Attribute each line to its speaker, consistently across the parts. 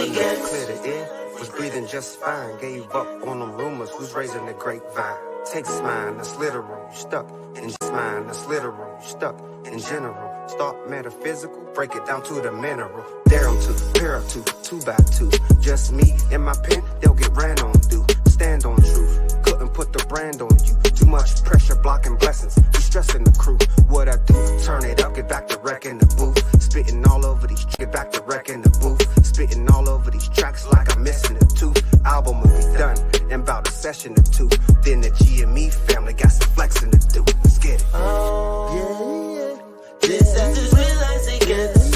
Speaker 1: it gets. Clear the air, was breathing just fine. Gave up on them rumors, who's raising the grapevine. Takes mine, that's literal. Stuck in mine, that's literal. Stuck in general. Start metaphysical, break it down to the mineral. Dare them to, pair up to, 2 by 2. Just me and my pen, they'll get ran on through. Stand on truth, couldn't put the brand on you. Too much pressure blocking blessings, you stressing the crew. What I do, turn it up, get back to wrecking the booth. Spitting all over these, get back to wrecking the booth. Spitting all over these tracks like I'm missing a tooth. Album will be done in about a session or 2. Then the G&Me family got some flexing to do. Let's get it.
Speaker 2: Oh, yeah. This is as real as it gets.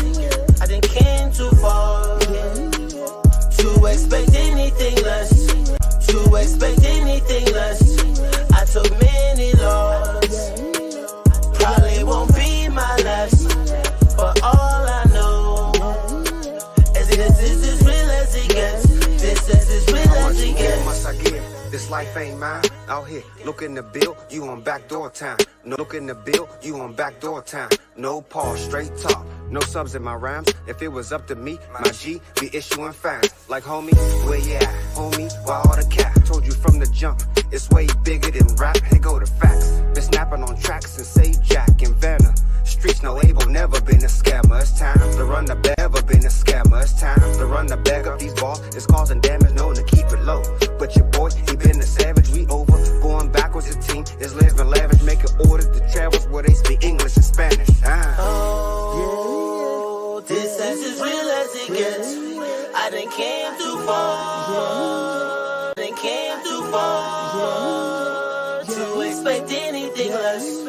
Speaker 2: I done came too far to expect anything less. To expect anything less. I took many losses. Probably won't be my last. But all I know is this is as real as it gets. This is as real as it gets.
Speaker 1: Must I give? This life ain't mine. Out here, look in the bill, you on backdoor time. No look in the bill, you on backdoor time. No pause, straight talk. No subs in my rhymes. If it was up to me, my G be issuing fines. Like homie, where you at? Homie, why all the cap? Told you from the jump, it's way bigger than rap. Here go the facts. Been snapping on tracks and say Jack and Vanna. Streets no able, never been a scammer. It's time to run the bag, never been a scammer. It's time to run the bag up these balls. It's causing damage, known to keep it low. But your boy, he been a savage, we over. Going backwards, the team is living lavish. Making orders to travels where they speak English and Spanish.
Speaker 2: Oh, this is as real as it gets. I done came too far. Done came too far to expect anything less.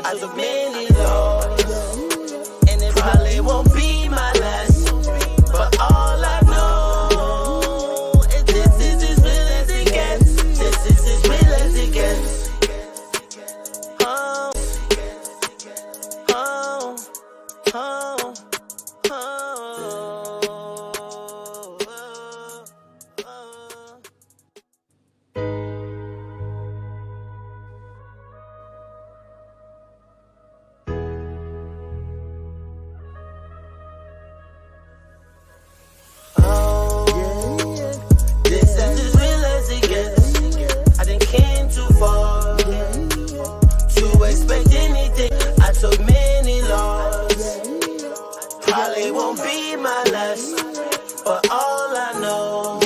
Speaker 2: I took many losses, and it probably won't be my last. But all I know is this is as real as it gets. This is as real as it gets. Oh, oh, oh, oh, oh. Probably won't be my last, but all I know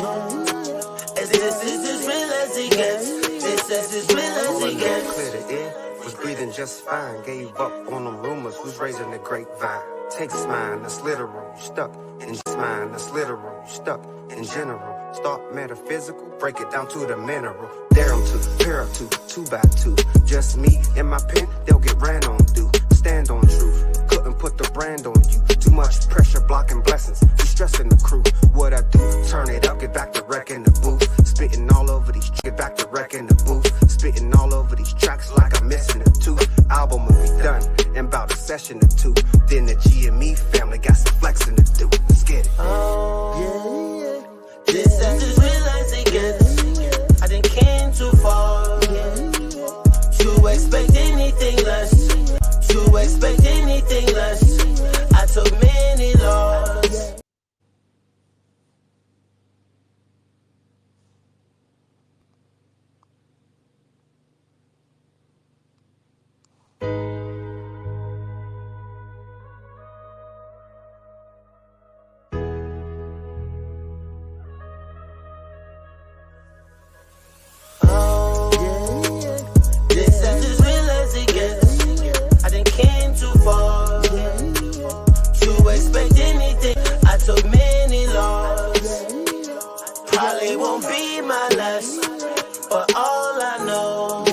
Speaker 2: is this is as real as it gets. This is as real as it gets.
Speaker 1: Clear the air, was breathing just fine. Gave up on them rumors, who's raising the grapevine. Takes mine, that's literal. Stuck in mine, that's literal. Stuck in general. Start metaphysical, break it down to the mineral. Dare them to, pair up to, 2 by 2. Just me and my pen, they'll get ran on through. Stand on truth, couldn't put the brand on you. Too much pressure blocking blessings, you stressing the crew. What I do, turn it up, get back to wrecking the booth. Spitting all over these, get back to wrecking the booth. Spitting all over these tracks like I'm missing a tooth. Album will be done in about a session or 2. Then the G&Me family got some flexing to do. Let's get it.
Speaker 2: Oh, yeah. This is as real as it gets. I done came too far to expect anything less. To expect anything less. I took many losses. Probably won't be my last, but all I know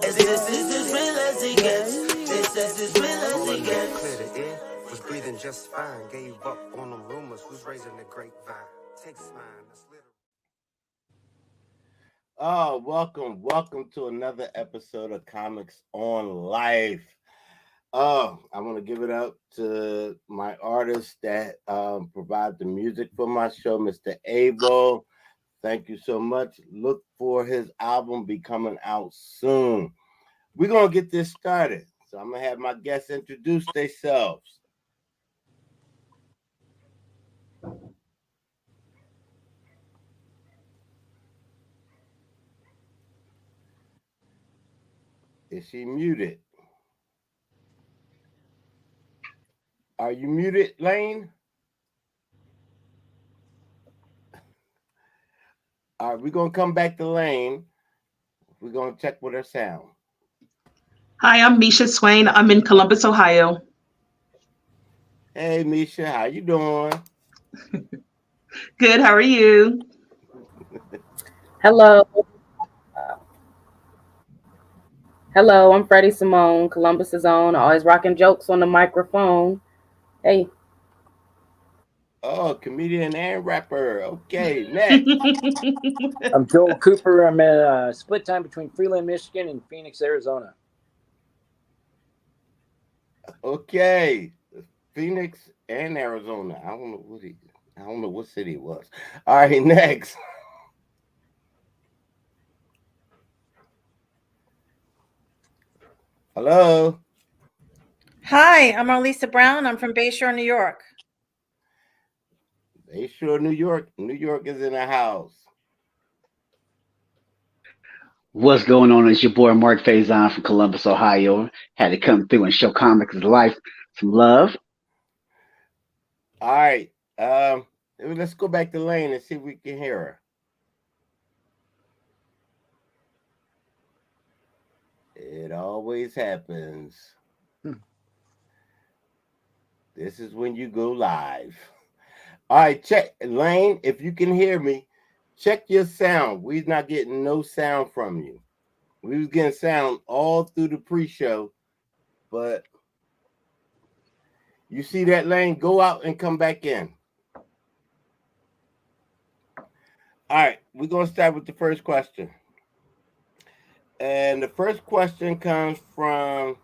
Speaker 2: is this is as real as it gets. This is as real as it gets.
Speaker 1: Clear the air, was breathing just fine. Gave up on them rumors, who's raising the grapevine. Takes mine, that's literal.
Speaker 3: Welcome to another episode of Comics on Life. I want to give it up to my artist that provide the music for my show, Mr. Abel. Thank you so much. Look for his album be coming out soon. We're going to get this started. So I'm going to have my guests introduce themselves. Is she muted? Are you muted, Lane? All right, we're gonna come back to Lane. We're gonna check with her sound.
Speaker 4: Hi, I'm Misha Swain. I'm in Columbus, Ohio.
Speaker 3: Hey, Misha, how you doing?
Speaker 4: Good. How are you?
Speaker 5: Hello. Hello, I'm Freddie Simone, Columbus's own, always rocking jokes on the microphone. Hey.
Speaker 3: Oh, comedian and rapper. Okay, next.
Speaker 6: I'm Joel Cooper. I'm at a split time between Freeland, Michigan and Phoenix, Arizona.
Speaker 3: Okay, Phoenix and Arizona. I don't know what city it was. All right, next. Hello.
Speaker 7: Hi, I'm Arlisa Brown. I'm from Bayshore, New York.
Speaker 3: Bayshore, New York. New York is in the house.
Speaker 8: What's going on? It's your boy Mark Faison from Columbus, Ohio. Had to come through and show comics life some love.
Speaker 3: All right. Let's go back to Lane and see if we can hear her. It always happens. This is when you go live. All right, check Lane. If you can hear me, check your sound. We're not getting no sound from you. We was getting sound all through the pre-show, but you see that, Lane? Go out and come back in. All right, we're gonna start with the first question. And the first question comes from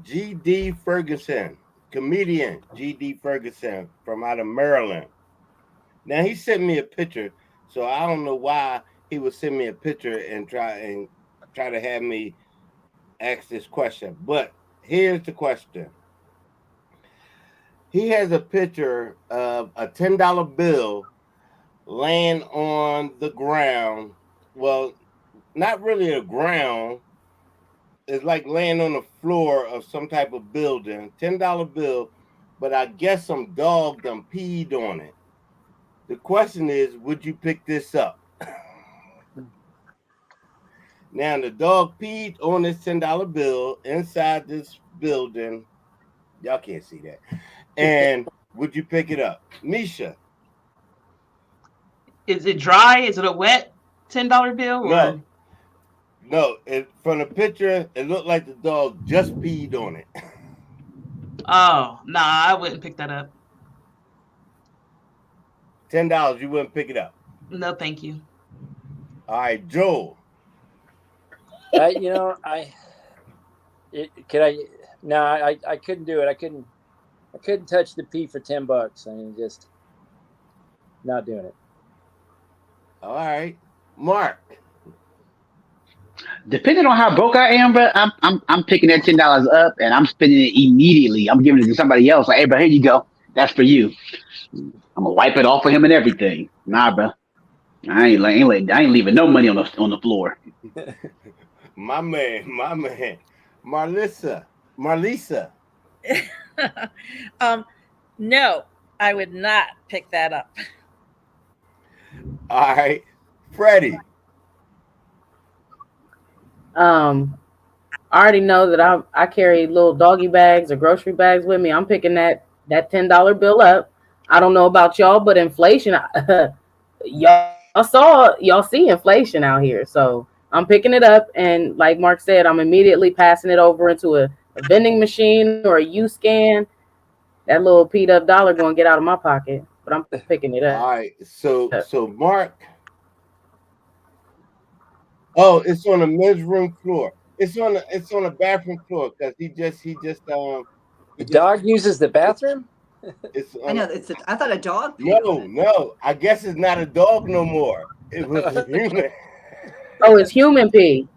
Speaker 3: G.D. Ferguson, comedian G.D. Ferguson from out of Maryland. Now, he sent me a picture, so I don't know why he would send me a picture and try to have me ask this question. But here's the question. He has a picture of a $10 bill laying on the ground. Well, not really the ground. It's like laying on the floor of some type of building, $10 bill, but I guess some dog done peed on it. The question is, would you pick this up? Now, the dog peed on this $10 bill inside this building. Y'all can't see that. And would you pick it up? Misha?
Speaker 4: Is it dry? Is it a wet $10 bill? Or?
Speaker 3: No. From the picture, it looked like the dog just peed on it.
Speaker 4: Oh, nah, I wouldn't pick that up.
Speaker 3: $10, you wouldn't pick it up?
Speaker 4: No, thank you.
Speaker 3: All right, Joel.
Speaker 6: I couldn't do it. I couldn't touch the pee for $10. I mean, just not doing it.
Speaker 3: All right, Mark.
Speaker 8: Depending on how broke I am, bro, I'm picking that $10 up and I'm spending it immediately. I'm giving it to somebody else. Like, hey, bro, here you go. That's for you. I'm gonna wipe it off for him and everything. Nah, bro. I ain't leaving no money on the floor.
Speaker 3: My man. Marlisa.
Speaker 7: No, I would not pick that up.
Speaker 3: All right, Freddie.
Speaker 5: I already know that I carry little doggy bags or grocery bags with me. I'm picking that $10 bill up. I don't know about y'all, but inflation, y'all see inflation out here. So I'm picking it up, and like Mark said, I'm immediately passing it over into a vending machine or a U-Scan. That little peed up dollar gonna get out of my pocket, but I'm picking it up.
Speaker 3: All right, so Mark. Oh, it's on the men's room floor. It's on the bathroom floor because he just
Speaker 6: The dog uses the bathroom?
Speaker 9: I know I thought a dog.
Speaker 3: No. I guess it's not a dog no more. It was a human.
Speaker 5: Oh, it's human pee.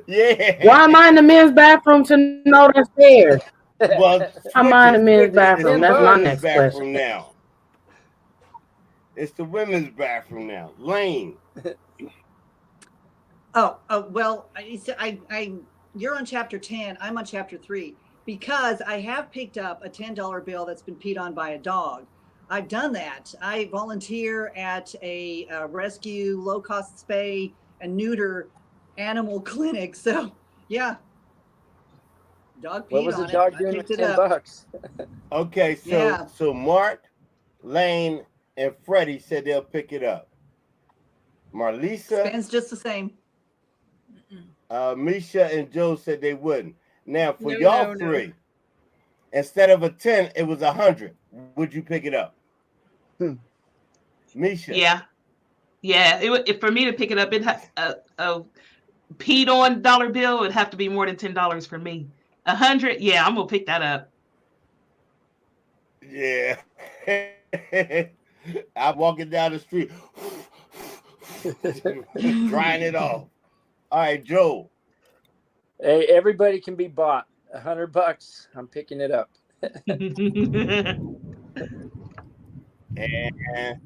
Speaker 3: Yeah.
Speaker 5: Why am I in the men's bathroom to know that's there?
Speaker 3: Well,
Speaker 5: I'm in the men's bathroom. That's my next
Speaker 3: bathroom
Speaker 5: question.
Speaker 3: now. It's the women's bathroom now. Lane.
Speaker 9: Well, you're on chapter 10. I'm on chapter 3 because I have picked up a $10 bill that's been peed on by a dog. I've done that. I volunteer at a rescue, low-cost spay and neuter animal clinic. So, yeah, dog peed
Speaker 6: What was
Speaker 9: on
Speaker 6: the dog
Speaker 9: it.
Speaker 6: doing
Speaker 9: I
Speaker 6: with
Speaker 9: picked it
Speaker 6: $10?
Speaker 3: Okay, so
Speaker 9: Yeah.
Speaker 3: so Mark, Lane, and Freddie said they'll pick it up. Marlisa,
Speaker 9: Spends just the same.
Speaker 3: Misha, and Joe said they wouldn't. Now, for
Speaker 7: No,
Speaker 3: y'all
Speaker 7: no, no.
Speaker 3: three, instead of a 10, it was 100. Would you pick it up? Misha.
Speaker 4: Yeah. For me to pick it up, a peed on dollar bill would have to be more than $10 for me. 100, yeah, I'm gonna pick that up.
Speaker 3: Yeah. I'm walking down the street, drying it off. All right, Joe.
Speaker 6: Hey, everybody can be bought. $100. I'm picking it up.
Speaker 3: And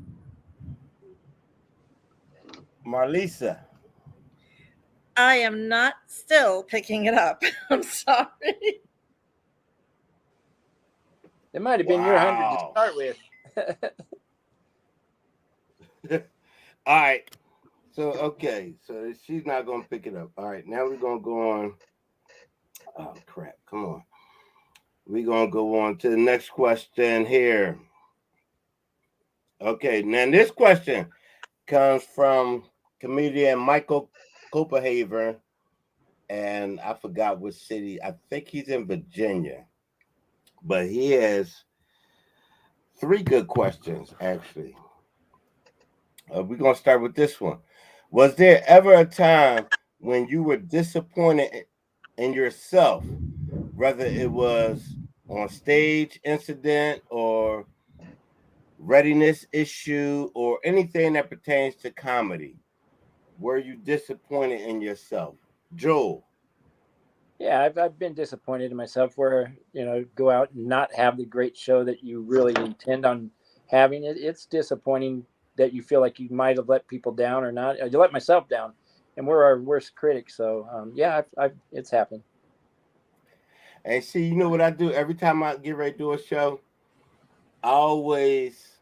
Speaker 3: Marlisa.
Speaker 7: I am not still picking it up. I'm sorry.
Speaker 6: It might have been your 100 to
Speaker 3: Wow.
Speaker 6: start with.
Speaker 3: All right. So, okay. So she's not going to pick it up. All right. Now we're going to go on. Oh, crap. Come on. We're going to go on to the next question here. Okay. Now, this question comes from comedian Michael Copenhaver. And I forgot which city. I think he's in Virginia. But he has 3 good questions, actually. We're going to start with this one. Was there ever a time when you were disappointed in yourself, whether it was on stage incident or readiness issue or anything that pertains to comedy? Were you disappointed in yourself? Joel?
Speaker 6: Yeah, I've been disappointed in myself where, go out and not have the great show that you really intend on having. It's disappointing that you feel like you might have let people down or not. You let myself down, and we're our worst critics. So, it's happened.
Speaker 3: And see, you know what I do? Every time I get ready to do a show, I always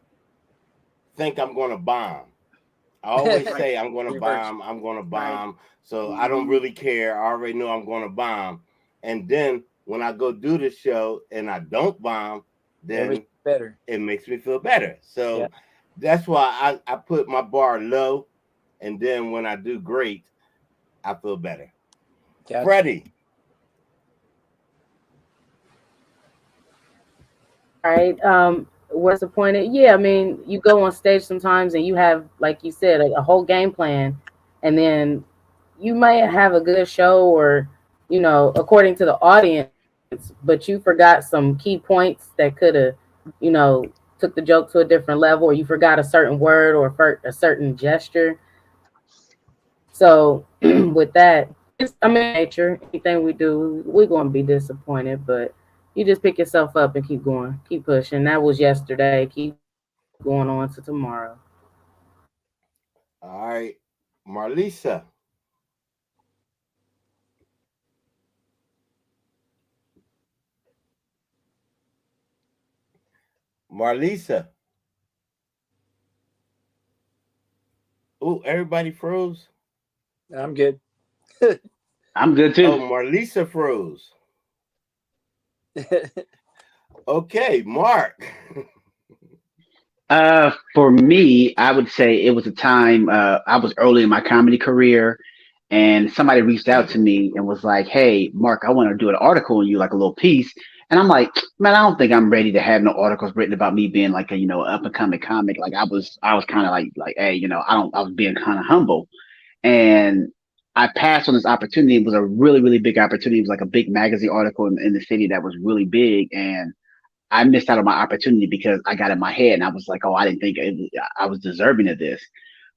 Speaker 3: think I'm going to bomb. I always say I'm going to bomb. I'm going to bomb. Right. So I don't really care. I already know I'm going to bomb. And then when I go do the show and I don't bomb, then it makes me feel better. So that's why I put my bar low. And then when I do great, I feel better. Gotcha. Freddie.
Speaker 5: All right. Was disappointed. Yeah, I mean, you go on stage sometimes and you have, like you said, a whole game plan, and then you might have a good show or, according to the audience, but you forgot some key points that could have, took the joke to a different level, or you forgot a certain word or a certain gesture. So with that, nature, anything we do, we're going to be disappointed, but you just pick yourself up and keep going, keep pushing. That was yesterday. Keep going on to tomorrow.
Speaker 3: All right. Marlisa. Marlisa. Oh, everybody froze?
Speaker 6: I'm good.
Speaker 8: I'm good too.
Speaker 3: Oh, Marlisa froze. Okay, Mark.
Speaker 8: For me, I would say it was a time I was early in my comedy career, and somebody reached out to me and was like, "Hey, Mark, I want to do an article on you, like a little piece." And I'm like, "Man, I don't think I'm ready to have no articles written about me being like a up and coming comic." Like I was kind of like, hey, I was being kind of humble, and I passed on this opportunity. It was a really, really big opportunity. It was like a big magazine article in the city that was really big, and I missed out on my opportunity because I got in my head and I was like, oh, I didn't think I was deserving of this.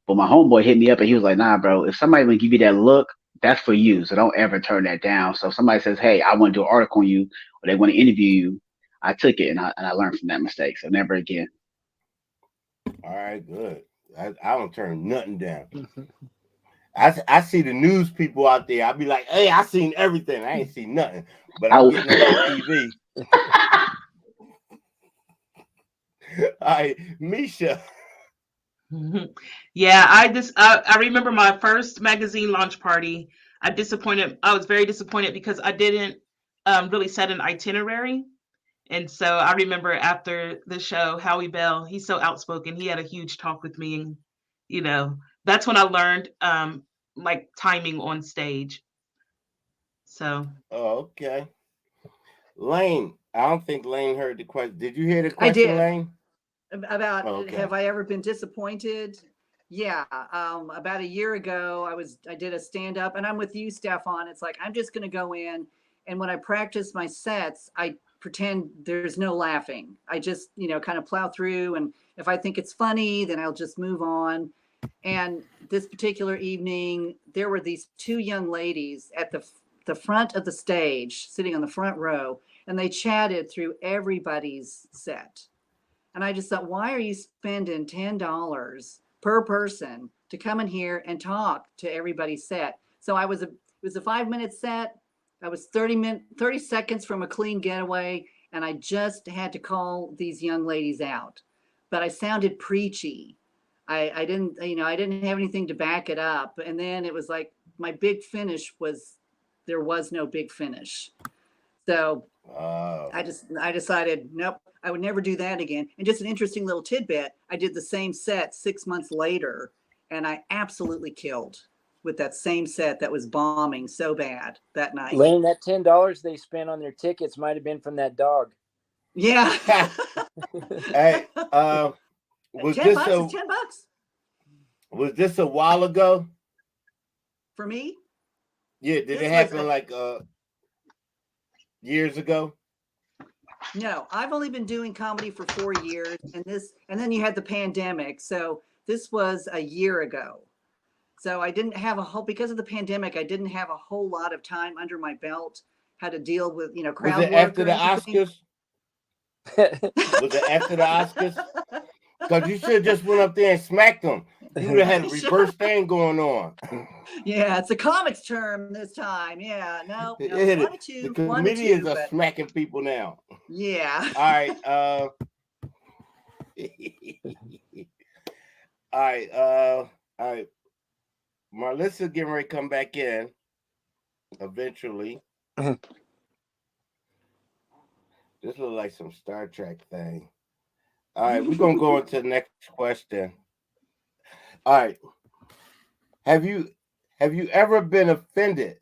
Speaker 8: But my homeboy hit me up and he was like, nah, bro, if somebody would give you that look, that's for you. So don't ever turn that down. So if somebody says, hey, I want to do an article on you, or they want to interview you, I took it and I learned from that mistake. So never again.
Speaker 3: All right, good. I don't turn nothing down. I see the news people out there. I'll be like, hey, I seen everything. I ain't seen nothing, but I'm
Speaker 8: Oh.
Speaker 3: getting on TV. All right, Misha.
Speaker 4: Yeah, I remember my first magazine launch party. I was very disappointed because I didn't really set an itinerary. And so I remember after the show, Howie Bell, he's so outspoken. He had a huge talk with me, and that's when I learned like timing on stage. So
Speaker 3: Oh, okay. Lane, I don't think Lane heard the question. Did you hear the
Speaker 9: I
Speaker 3: question,
Speaker 9: did.
Speaker 3: Lane?
Speaker 9: About
Speaker 3: Okay.
Speaker 9: have I ever been disappointed? Yeah. About a year ago, I did a stand up, and I'm with you, Stefan. It's like I'm just going to go in, and when I practice my sets, I pretend there's no laughing. I just kind of plow through, and if I think it's funny, then I'll just move on. And this particular evening, there were these two young ladies at the front of the stage, sitting on the front row, and they chatted through everybody's set. And I just thought, why are you spending $10 per person to come in here and talk to everybody's set? So it was a 5-minute set. I was 30 seconds from a clean getaway, and I just had to call these young ladies out. But I sounded preachy. I didn't have anything to back it up. And then it was like my big finish was there was no big finish. So I decided, nope, I would never do that again. And just an interesting little tidbit, I did the same set 6 months later, and I absolutely killed with that same set that was bombing so bad that night.
Speaker 6: Lane, that $10 they spent on their tickets might have been from that dog.
Speaker 9: Yeah.
Speaker 3: Hey, was
Speaker 9: $10
Speaker 3: this
Speaker 9: is $10
Speaker 3: was this a while ago?
Speaker 9: for me.
Speaker 3: Yeah, did
Speaker 9: This
Speaker 3: it
Speaker 9: was
Speaker 3: happen like years ago?
Speaker 9: No, I've only been doing comedy for 4 years, and then you had the pandemic. So this was a year ago. So I didn't have because of the pandemic, I didn't have a whole lot of time under my belt, how to deal with, crowd
Speaker 3: Was it
Speaker 9: work
Speaker 3: after
Speaker 9: or
Speaker 3: the
Speaker 9: anything.
Speaker 3: Oscars? Was it after the Oscars? Because you should have just went up there and smacked them. You would have had a reverse thing going on.
Speaker 9: Yeah, it's a comics term this time. Yeah, no,
Speaker 3: Yeah,
Speaker 9: one or two,
Speaker 3: the
Speaker 9: one or
Speaker 3: comedians
Speaker 9: two,
Speaker 3: are
Speaker 9: but
Speaker 3: smacking people now.
Speaker 9: yeah.
Speaker 3: All right. All right. All right. Marlissa getting ready to come back in eventually. This looks like some Star Trek thing. All right, we're gonna go into the next question. All right. Have you ever been offended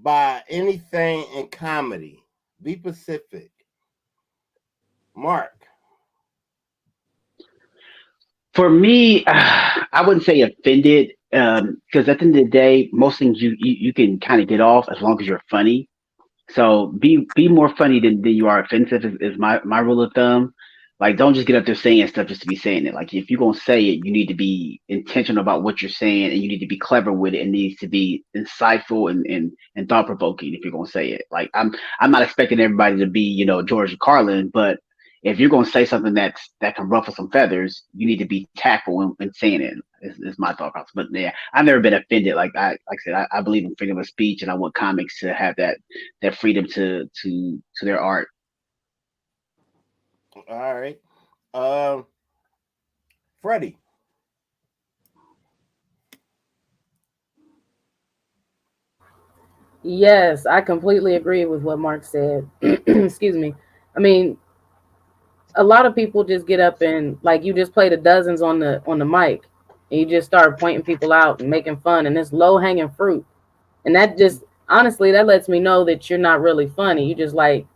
Speaker 3: by anything in comedy? Be specific. Mark.
Speaker 8: For me, I wouldn't say offended, because at the end of the day, most things you can kind of get off as long as you're funny. So be more funny than you are offensive is my rule of thumb. Like, don't just get up there saying stuff just to be saying it. Like, if you're gonna say it, you need to be intentional about what you're saying, and you need to be clever with it. It needs to be insightful and thought provoking if you're gonna say it. Like, I'm not expecting everybody to be George Carlin, but if you're gonna say something that can ruffle some feathers, you need to be tactful in saying it. Is my thought process. But yeah, I've never been offended. Like I said, I believe in freedom of speech, and I want comics to have that freedom to their art.
Speaker 3: All right. Freddie.
Speaker 5: Yes, I completely agree with what Mark said. Excuse me. I mean, a lot of people just get up and, like, you just play the dozens on the mic, and you just start pointing people out and making fun, and it's low hanging fruit. And that just, honestly, that lets me know that you're not really funny. You just like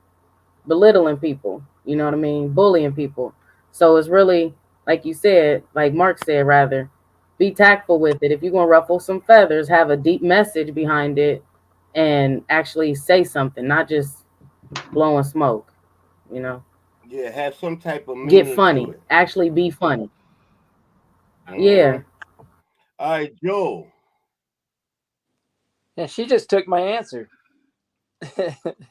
Speaker 5: belittling people, you know what I mean? Bullying people. So it's really, like you said, like Mark said, rather, be tactful with it. If you're going to ruffle some feathers, have a deep message behind it and actually say something, not just blowing smoke,
Speaker 3: Yeah, have some type of meaning.
Speaker 5: Get funny.
Speaker 3: To it.
Speaker 5: Actually be funny.
Speaker 3: Mm-hmm.
Speaker 5: Yeah.
Speaker 3: All right, Joe.
Speaker 6: Yeah, she just took my answer. that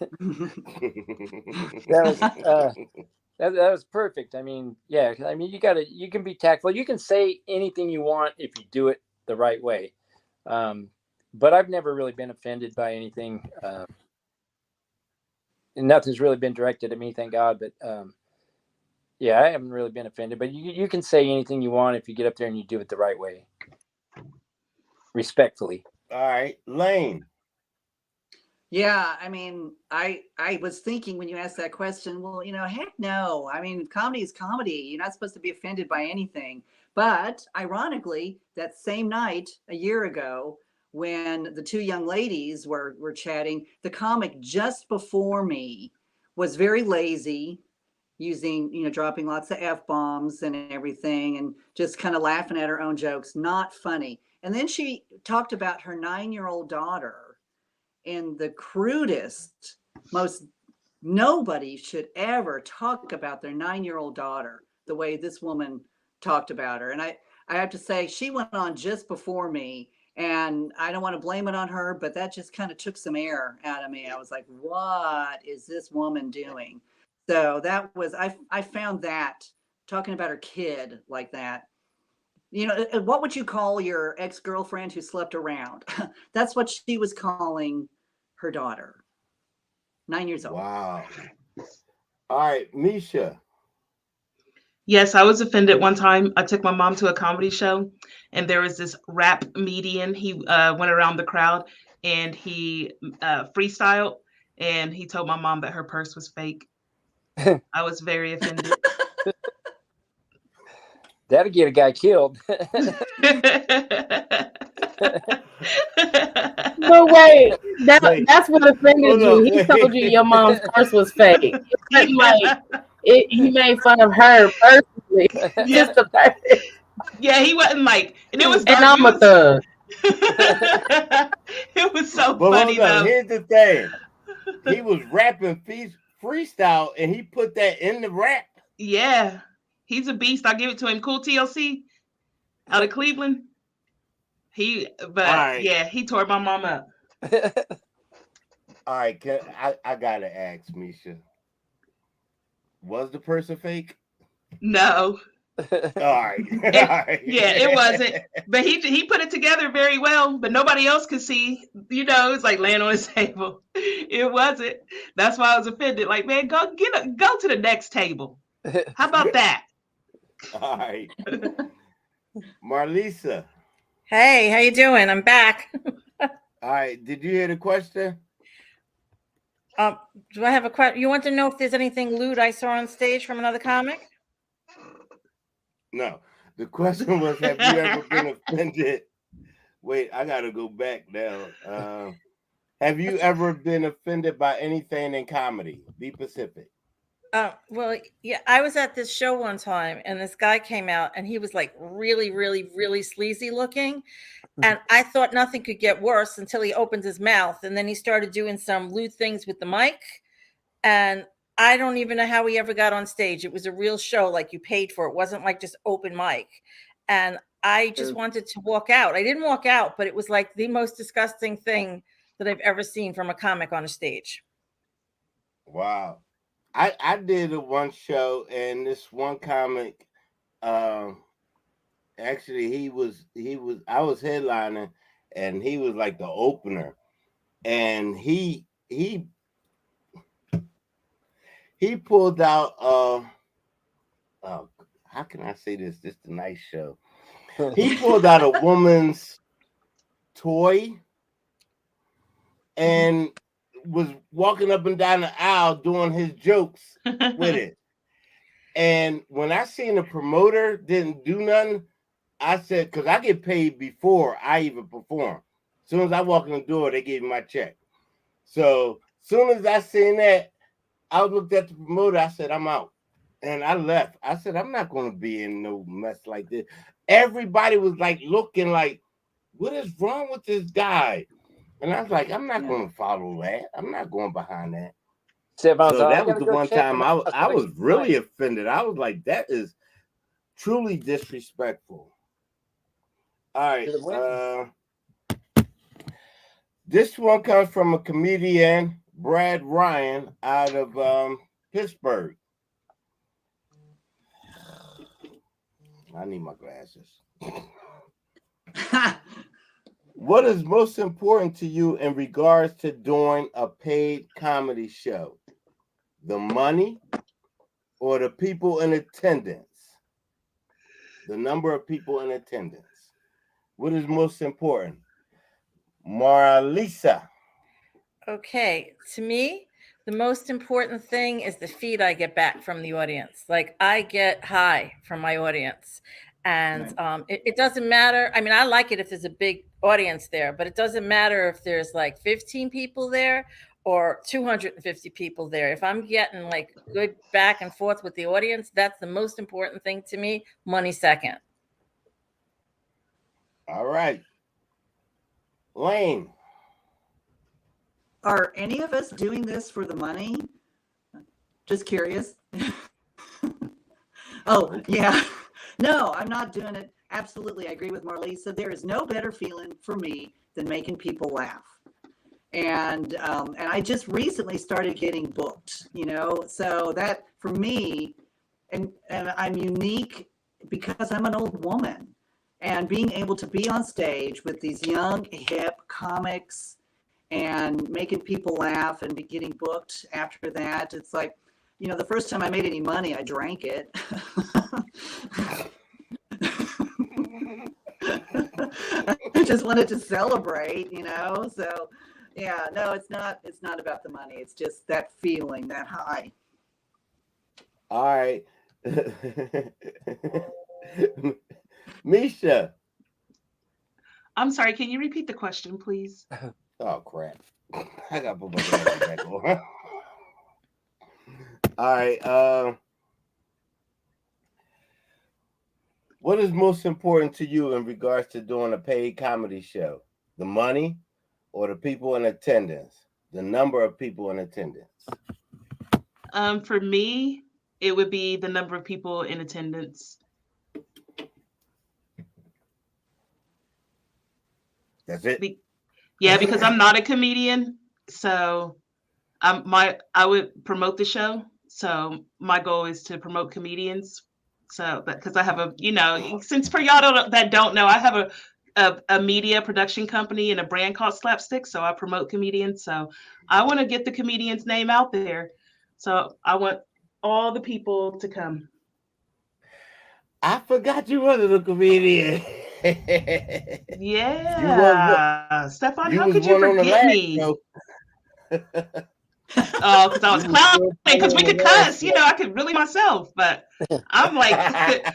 Speaker 6: was perfect. I mean, yeah. I mean, you can be tactful. You can say anything you want if you do it the right way. But I've never really been offended by anything. Nothing's really been directed at me, thank God. But yeah, I haven't really been offended. But you can say anything you want if you get up there and you do it the right way, respectfully.
Speaker 3: All right, Lane.
Speaker 9: Yeah, I mean, I was thinking when you asked that question, well, heck no. I mean, comedy is comedy. You're not supposed to be offended by anything. But ironically, that same night a year ago, when the two young ladies were chatting, the comic just before me was very lazy, using, dropping lots of F-bombs and everything, and just kind of laughing at her own jokes, not funny. And then she talked about her 9-year-old daughter in the crudest, most, nobody should ever talk about their 9-year-old daughter the way this woman talked about her. And I have to say, she went on just before me, and I don't want to blame it on her, but that just kind of took some air out of me. I was like, what is this woman doing? So that was, I found that, talking about her kid like that. What would you call your ex-girlfriend who slept around? That's what she was calling her daughter. 9 years old.
Speaker 3: Wow. All right, Misha.
Speaker 4: Yes, I was offended one time. I took my mom to a comedy show, and there was this rap comedian. He went around the crowd, and he freestyled, and he told my mom that her purse was fake. I was very offended.
Speaker 6: That'll get a guy killed.
Speaker 5: But wait, that's what offended you. He told you your mom's purse was fake. He made fun of her personally. Just the fact.
Speaker 4: Yeah, he wasn't like, and it was.
Speaker 5: And I'm a thug.
Speaker 4: It was so
Speaker 3: But
Speaker 4: funny
Speaker 3: hold on,
Speaker 4: though.
Speaker 3: here's the thing. He was rapping freestyle, and he put that in the rap.
Speaker 4: Yeah, he's a beast. I give it to him. Cool TLC out of Cleveland.
Speaker 3: Right.
Speaker 4: Yeah, he tore my mom up.
Speaker 3: All right, I gotta ask Misha. Was the person fake?
Speaker 4: No.
Speaker 3: All right.
Speaker 4: Yeah, it wasn't. But he put it together very well, but nobody else could see. It's like laying on his table. It wasn't. That's why I was offended. Like, man, go to the next table. How about that?
Speaker 3: All right. Marlisa.
Speaker 7: Hey, how you doing? I'm back.
Speaker 3: All right. Did you hear the question?
Speaker 7: Do I have a question? You want to know if there's anything lewd I saw on stage from another comic?
Speaker 3: No. The question was, have you ever been offended? Wait, I gotta go back now. Have you ever been offended by anything in comedy? Be specific.
Speaker 7: Well, yeah, I was at this show one time, and this guy came out, and he was like really, really, really sleazy looking. And I thought nothing could get worse until he opened his mouth, and then he started doing some lewd things with the mic. And I don't even know how he ever got on stage. It was a real show, like you paid for. It wasn't like just open mic. And I just wanted to walk out. I didn't walk out, but it was like the most disgusting thing that I've ever seen from a comic on a stage.
Speaker 3: Wow. I did one show, and this one comic, actually I was headlining, and he was like the opener, and he pulled out how can I say this? This is a nice show. He pulled out a woman's toy and was walking up and down the aisle doing his jokes with it. And when I seen the promoter didn't do nothing, I said, because I get paid before I even perform. As soon as I walk in the door, they gave me my check. So as soon as I seen that, I looked at the promoter. I said, I'm out. And I left. I said, I'm not going to be in no mess like this. Everybody was like looking like, what is wrong with this guy? And I was like, I'm not going to follow that. I'm not going behind that. So that was the one time I was really offended. I was like, that is truly disrespectful. All right. This one comes from a comedian, Brad Ryan, out of Pittsburgh. I need my glasses. What is most important to you in regards to doing a paid comedy show? The money or the people in attendance? The number of people in attendance. What is most important? Marlisa.
Speaker 7: Okay, to me, the most important thing is the feed I get back from the audience. Like I get high from my audience, and it doesn't matter. I mean, I like it if there's a big audience there, but it doesn't matter if there's like 15 people there or 250 people there. If I'm getting like good back and forth with the audience, that's the most important thing to me. Money second.
Speaker 3: All right. Lane.
Speaker 9: Are any of us doing this for the money? Just curious. Oh, yeah. No, I'm not doing it. Absolutely. I agree with Marlisa. There is no better feeling for me than making people laugh. And I just recently started getting booked, so that for me, and I'm unique because I'm an old woman, and being able to be on stage with these young, hip comics and making people laugh and be getting booked after that. It's like, the first time I made any money, I drank it. I just wanted to celebrate, so yeah, no, it's not about the money. It's just that feeling, that high.
Speaker 3: All right. Misha.
Speaker 4: I'm sorry, can you repeat the question, please?
Speaker 3: Oh crap. I gotta put my glasses back on. All right. What is most important to you in regards to doing a paid comedy show? The money or the people in attendance? The number of people in attendance?
Speaker 4: For me, it would be the number of people in attendance.
Speaker 3: That's it?
Speaker 4: Yeah, because I'm not a comedian, so I would promote the show. So my goal is to promote comedians. So because I have since for y'all that don't know, I have a media production company and a brand called Slapstick. So I promote comedians. So I want to get the comedian's name out there. So I want all the people to come.
Speaker 3: I forgot you wasn't a comedian.
Speaker 4: Yeah. Stefan, how could you forget me? Oh, because I was clowning, because we could cuss, I could really myself, but I'm like,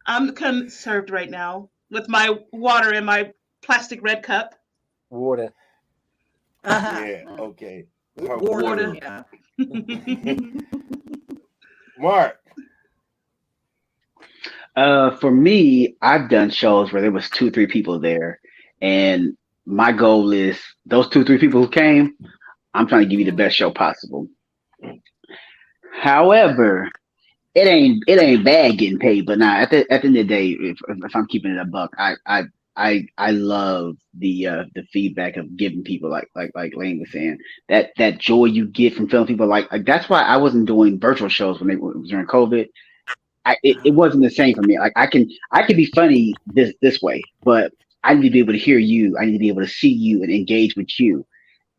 Speaker 4: I'm conserved right now with my water in my plastic red cup.
Speaker 6: Water.
Speaker 3: Yeah, okay.
Speaker 4: Water.
Speaker 9: Yeah.
Speaker 3: Mark.
Speaker 8: For me, I've done shows where there was 2-3 people there, and my goal is those 2-3 people who came, I'm trying to give you the best show possible. However, it ain't bad getting paid, but now at the end of the day, if I'm keeping it a buck, I love the feedback of giving people like Lane was saying, that joy you get from feeling people like that's why I wasn't doing virtual shows when it was during COVID. It wasn't the same for me. Like I can be funny this way, but I need to be able to hear you. I need to be able to see you and engage with you.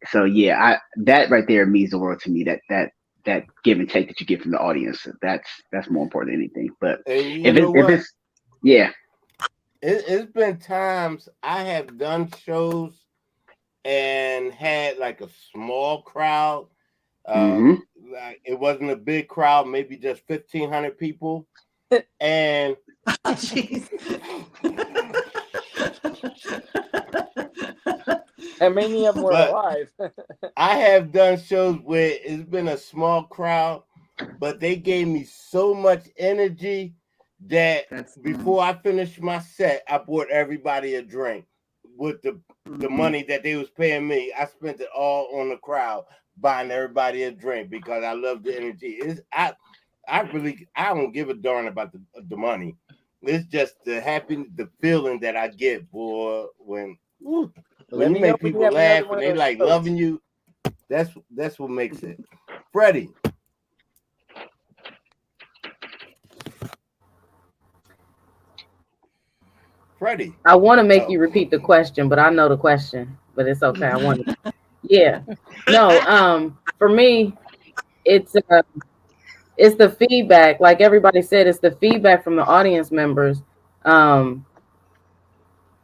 Speaker 8: So yeah, that right there means the world to me. That give and take that you get from the audience. That's more important than anything. But if it's yeah.
Speaker 3: It's been times I have done shows and had like a small crowd. Like it wasn't a big crowd, maybe just 1,500 people. And
Speaker 6: and many of them were alive.
Speaker 3: I have done shows where it's been a small crowd, but they gave me so much energy that before I finished my set, I bought everybody a drink with the money that they was paying me. I spent it all on the crowd, buying everybody a drink because I love the energy. I don't give a darn about the money. It's just the feeling that I get for when you make people laugh and they like loving you. That's what makes it. Freddie. Freddie.
Speaker 5: I want to make you repeat the question, but I know the question, but it's okay. I want to. Yeah. No, for me, it's the feedback. Like everybody said, it's the feedback from the audience members.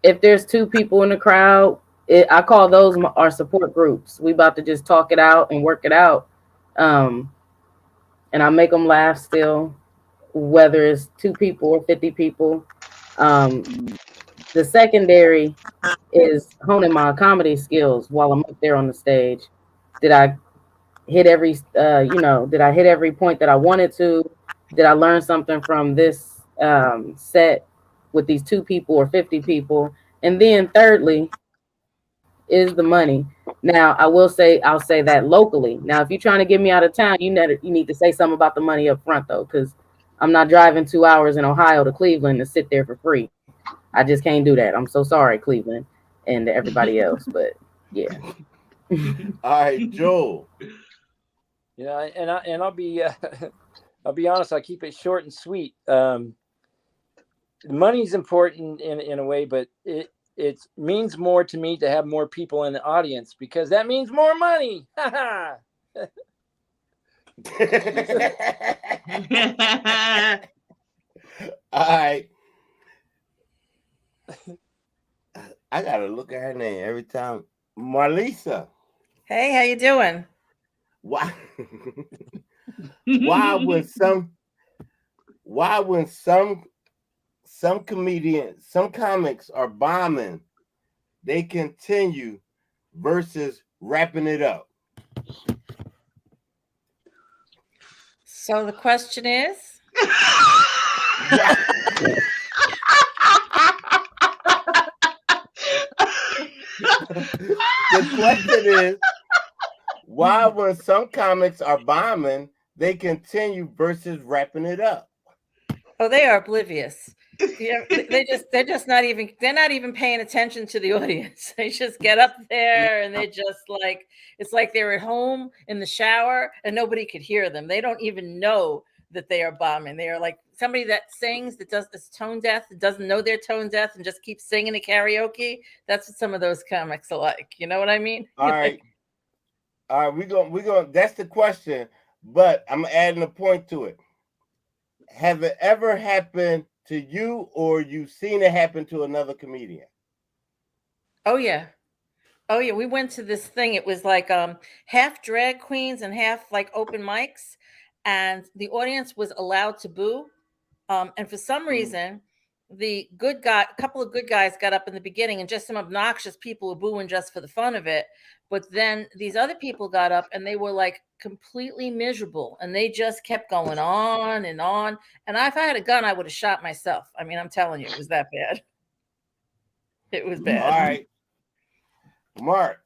Speaker 5: If there's two people in the crowd, I call those our support groups. We about to just talk it out and work it out. And I make them laugh still, whether it's 2 people or 50 people. The secondary is honing my comedy skills while I'm up there on the stage. Did I hit every, did I hit every point that I wanted to? Did I learn something from this set with these 2 people or 50 people? And then thirdly is the money. Now, I'll say that locally. Now, if you're trying to get me out of town, you need to say something about the money up front, though, because I'm not driving 2 hours in Ohio to Cleveland to sit there for free. I just can't do that. I'm so sorry, Cleveland, and everybody else, but yeah.
Speaker 3: All right, Joel.
Speaker 6: Yeah, and I'll be I'll be honest. I'll keep it short and sweet. Money's important in a way, but it means more to me to have more people in the audience because that means more money. All
Speaker 3: right. I gotta look at her name every time. Marlisa.
Speaker 7: Hey, how you doing?
Speaker 3: Why when some comedians, some comics are bombing, they continue versus wrapping it up?
Speaker 7: So the question is?
Speaker 3: The question is, why when some comics are bombing, they continue versus wrapping it up?
Speaker 7: Oh, they are oblivious. Yeah, they're not even paying attention to the audience. They just get up there and they just like, it's like they're at home in the shower and nobody could hear them. They don't even know that they are bombing. They are like somebody that sings that is tone deaf, that doesn't know they're tone deaf and just keeps singing at karaoke. That's what some of those comics are like. You know what I mean?
Speaker 3: All right. All right, we're going that's the question, but I'm adding a point to it. Have it ever happened to you or you've seen it happen to another comedian?
Speaker 7: Oh yeah. We went to this thing. It was like half drag queens and half like open mics, and the audience was allowed to boo. And for some reason, a couple of good guys got up in the beginning, and just some obnoxious people were booing just for the fun of it. But then these other people got up and they were like completely miserable, and they just kept going on and on. And if I had a gun, I would have shot myself. I mean, I'm telling you, it was that bad. It was bad.
Speaker 3: All right. Mark,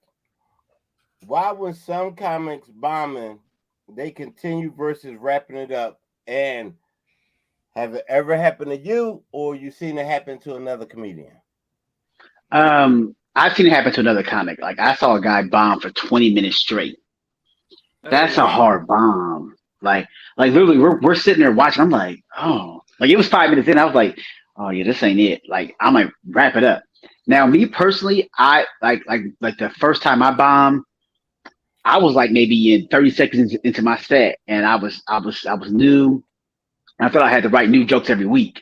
Speaker 3: why when some comics bombing, they continue versus wrapping it up? And have it ever happened to you or you seen it happen to another comedian?
Speaker 8: I've seen it happen to another comic. Like I saw a guy bomb for 20 minutes straight. That's a hard bomb. Like literally we're sitting there watching. I'm like, oh, like it was 5 minutes in. I was like, oh yeah, this ain't it. Like I might wrap it up. Now, me personally, I like the first time I bombed, I was like maybe in 30 seconds into my set, and I was new. I felt I had to write new jokes every week,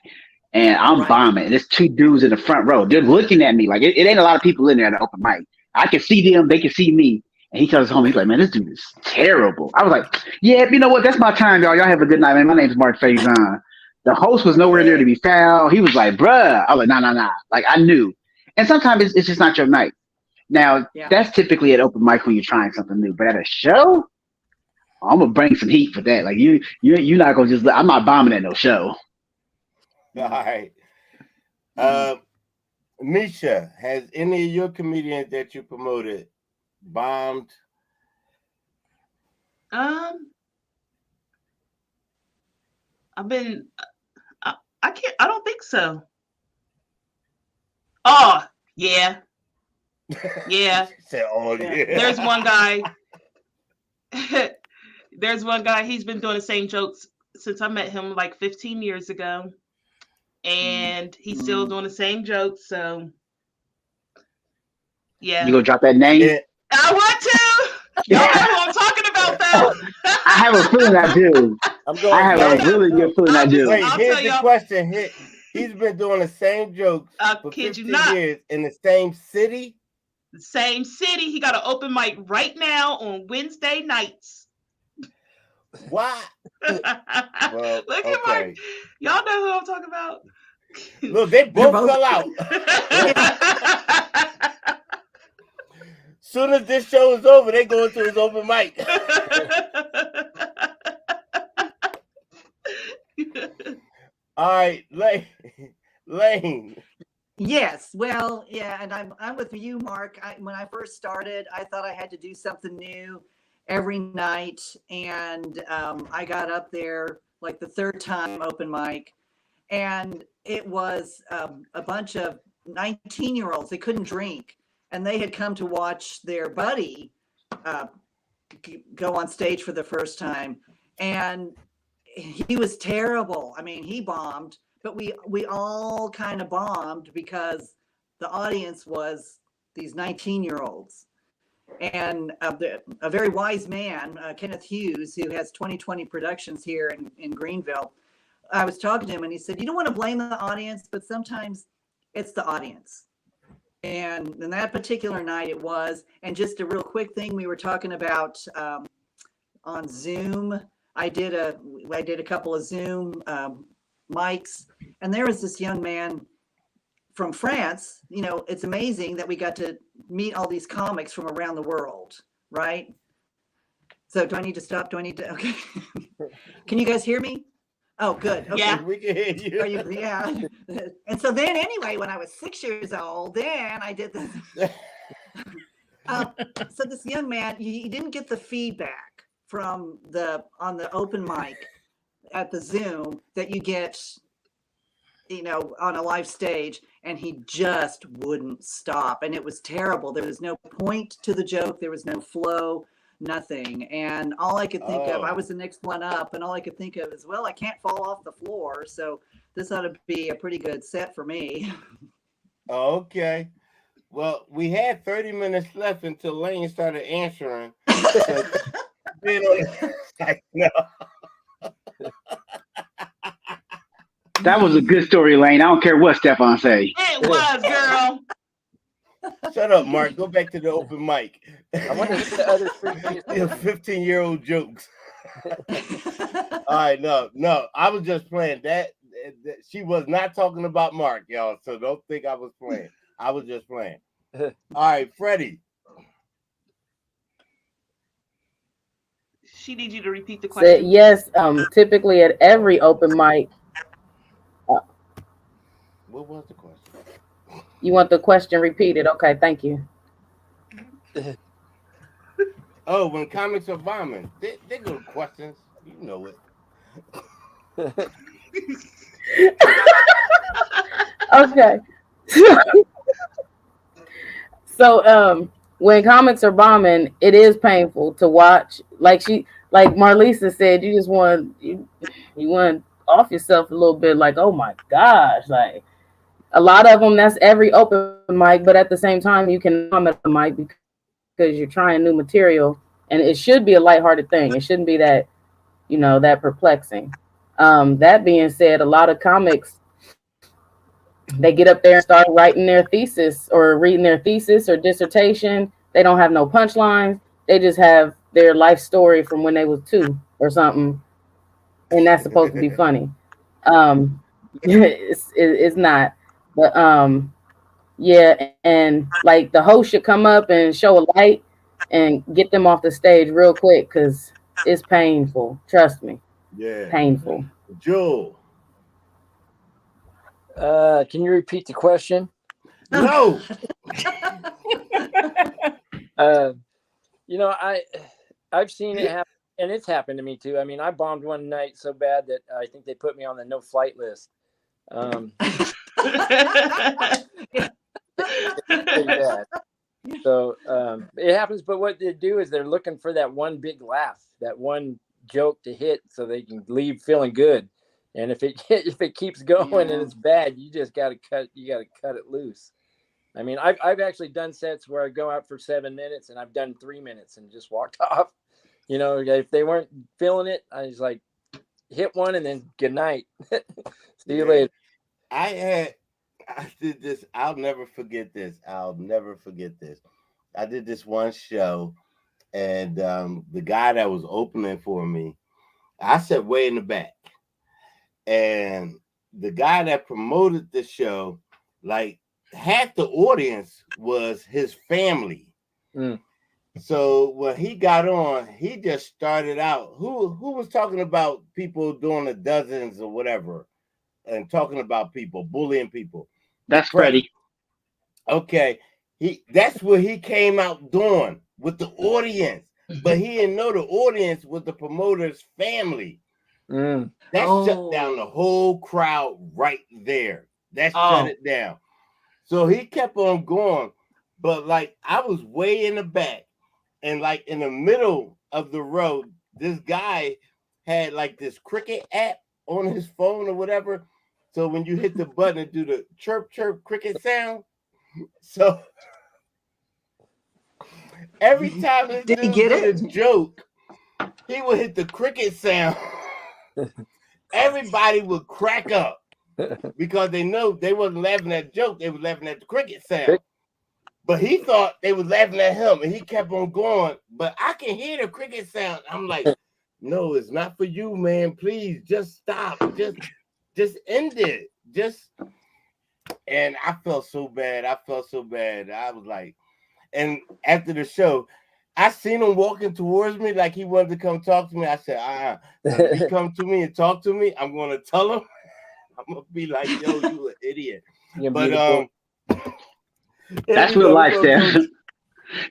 Speaker 8: and I'm bombing. And there's 2 dudes in the front row. They're looking at me like it ain't a lot of people in there at the open mic. I can see them, they can see me. And he tells his homie, he's like, man, this dude is terrible. I was like, yeah, you know what? That's my time, y'all. Y'all have a good night, man. My name's Mark Faison. The host was nowhere near to be found. He was like, bruh. I was like, nah. Like I knew. And sometimes it's just not your night. Now, that's typically at open mic when you're trying something new. But at a show, I'm gonna bring some heat for that. Like you're not gonna just. I'm not bombing at no show.
Speaker 3: All right. Misha, has any of your comedians that you promoted bombed?
Speaker 4: I don't think so. Oh, yeah. Yeah.
Speaker 3: Said, oh, yeah.
Speaker 4: There's one guy, he's been doing the same jokes since I met him like 15 years ago. and he's still doing the same jokes. So yeah,
Speaker 8: You gonna drop that name?
Speaker 3: Yeah.
Speaker 4: I want to. Y'all know who I'm talking about, though.
Speaker 8: I have a feeling I do.
Speaker 6: I'm going.
Speaker 8: I have a really good feeling I do.
Speaker 3: Wait,
Speaker 4: I'll
Speaker 3: here's
Speaker 4: tell
Speaker 3: the
Speaker 4: y'all.
Speaker 3: question. He's been doing the same jokes for
Speaker 4: Kid
Speaker 3: 50
Speaker 4: you not.
Speaker 3: years in the same city.
Speaker 4: The same city. He got an open mic right now on Wednesday nights.
Speaker 3: Why?
Speaker 4: Look at
Speaker 3: okay.
Speaker 4: Mark. Y'all know who I'm talking about.
Speaker 3: Look, they both fell out. Soon as this show is over, they go into his open mic. All right, Lane.
Speaker 9: Yes, well, yeah, and I'm with you, Mark. When I first started, I thought I had to do something new every night, and I got up there like the third time open mic, and it was a bunch of 19-year-olds. They couldn't drink, and they had come to watch their buddy go on stage for the first time, and he was terrible. I mean, he bombed. But we all kind of bombed because the audience was these 19-year-olds. And a very wise man, Kenneth Hughes, who has 2020 Productions here in Greenville, I was talking to him and he said, you don't want to blame the audience, but sometimes it's the audience. And in that particular night it was. And just a real quick thing we were talking about on Zoom. I did a couple of Zoom mics, and there was this young man from France. You know, it's amazing that we got to meet all these comics from around the world, right? So do I need to stop? Do I need to? Okay. Can you guys hear me? Oh, good. Okay.
Speaker 4: Yeah.
Speaker 3: We can hear you.
Speaker 9: Are you? Yeah. And so then anyway, when I was 6 years old, then I did this. So this young man, he didn't get the feedback from on the open mic at the Zoom that you get, you know, on a live stage, and he just wouldn't stop. And it was terrible. There was no point to the joke. There was no flow, nothing. And all I could think of, I was the next one up, and all I could think of is, well, I can't fall off the floor. So this ought to be a pretty good set for me.
Speaker 3: Okay. Well, we had 30 minutes left until Lane started answering. So, no.
Speaker 8: That was a good story, Lane. I don't care what Stefan say.
Speaker 4: It was, girl.
Speaker 3: Shut up, Mark. Go back to the open mic.
Speaker 6: I wonder who the other three is.
Speaker 3: 15-year-old jokes. All right, no. I was just playing that. She was not talking about Mark, y'all. So don't think I was playing. I was just playing. All right, Freddie.
Speaker 4: She needs you to repeat the
Speaker 5: Said
Speaker 4: question.
Speaker 5: yes. Typically at every open mic.
Speaker 3: What was the question?
Speaker 5: You want the question repeated? Okay, thank you.
Speaker 3: Oh, when comics are bombing, they go to questions. You know it.
Speaker 5: Okay. So when comics are bombing, it is painful to watch. Like Marlisa said, you just want you want off yourself a little bit. Like, oh my gosh, like a lot of them. That's every open mic, but at the same time, you can bomb at the mic because you're trying new material, and it should be a lighthearted thing. It shouldn't be that, you know, that perplexing. That being said, a lot of comics, they get up there and start writing their thesis or reading their thesis or dissertation. They don't have no punchlines. They just have their life story from when they was 2 or something, and that's supposed to be funny. It's not. But yeah, and like the host should come up and show a light and get them off the stage real quick because it's painful. Trust me.
Speaker 3: Yeah.
Speaker 5: Painful.
Speaker 3: Joel.
Speaker 6: Can you repeat the question?
Speaker 3: No.
Speaker 6: You know, I've seen it happen, and it's happened to me too. I mean, I bombed one night so bad that I think they put me on the no-flight list. Pretty bad. So it happens, but what they do is they're looking for that one big laugh, that one joke to hit so they can leave feeling good. And if it keeps going
Speaker 9: Yeah.
Speaker 6: and it's bad, you just got to cut it loose. I mean, I've actually done sets where I go out for 7 minutes and I've done 3 minutes and just walked off. You know, if they weren't feeling it, I was like, hit one and then good night. See you later.
Speaker 3: I did this. I'll never forget this. I did this one show, and the guy that was opening for me, I sat way in the back, and the guy that promoted the show, like half the audience was his family. So when he got on, he just started out. Who was talking about people doing the dozens or whatever, and talking about people, bullying people?
Speaker 8: That's Freddie.
Speaker 3: Okay, that's what he came out doing with the audience, but he didn't know the audience was the promoter's family. That shut down the whole crowd right there. That shut it down. So he kept on going, but like I was way in the back, and like in the middle of the road, this guy had like this Cricket app on his phone or whatever. So when you hit the button and do the chirp chirp cricket sound, so every time this
Speaker 9: Did he
Speaker 3: dude
Speaker 9: get
Speaker 3: did
Speaker 9: it?
Speaker 3: a joke, he would hit the cricket sound. Everybody would crack up because they know they wasn't laughing at the joke, they were laughing at the cricket sound. But he thought they was laughing at him, and he kept on going. But I can hear the cricket sound. I'm like, no, it's not for you, man. Please, just stop. Just end it. And I felt so bad. I was like, and after the show, I seen him walking towards me like he wanted to come talk to me. I said, if he come to me and talk to me, I'm gonna tell him. I'm gonna be like, yo, you an idiot. But
Speaker 8: that's real life, Sam.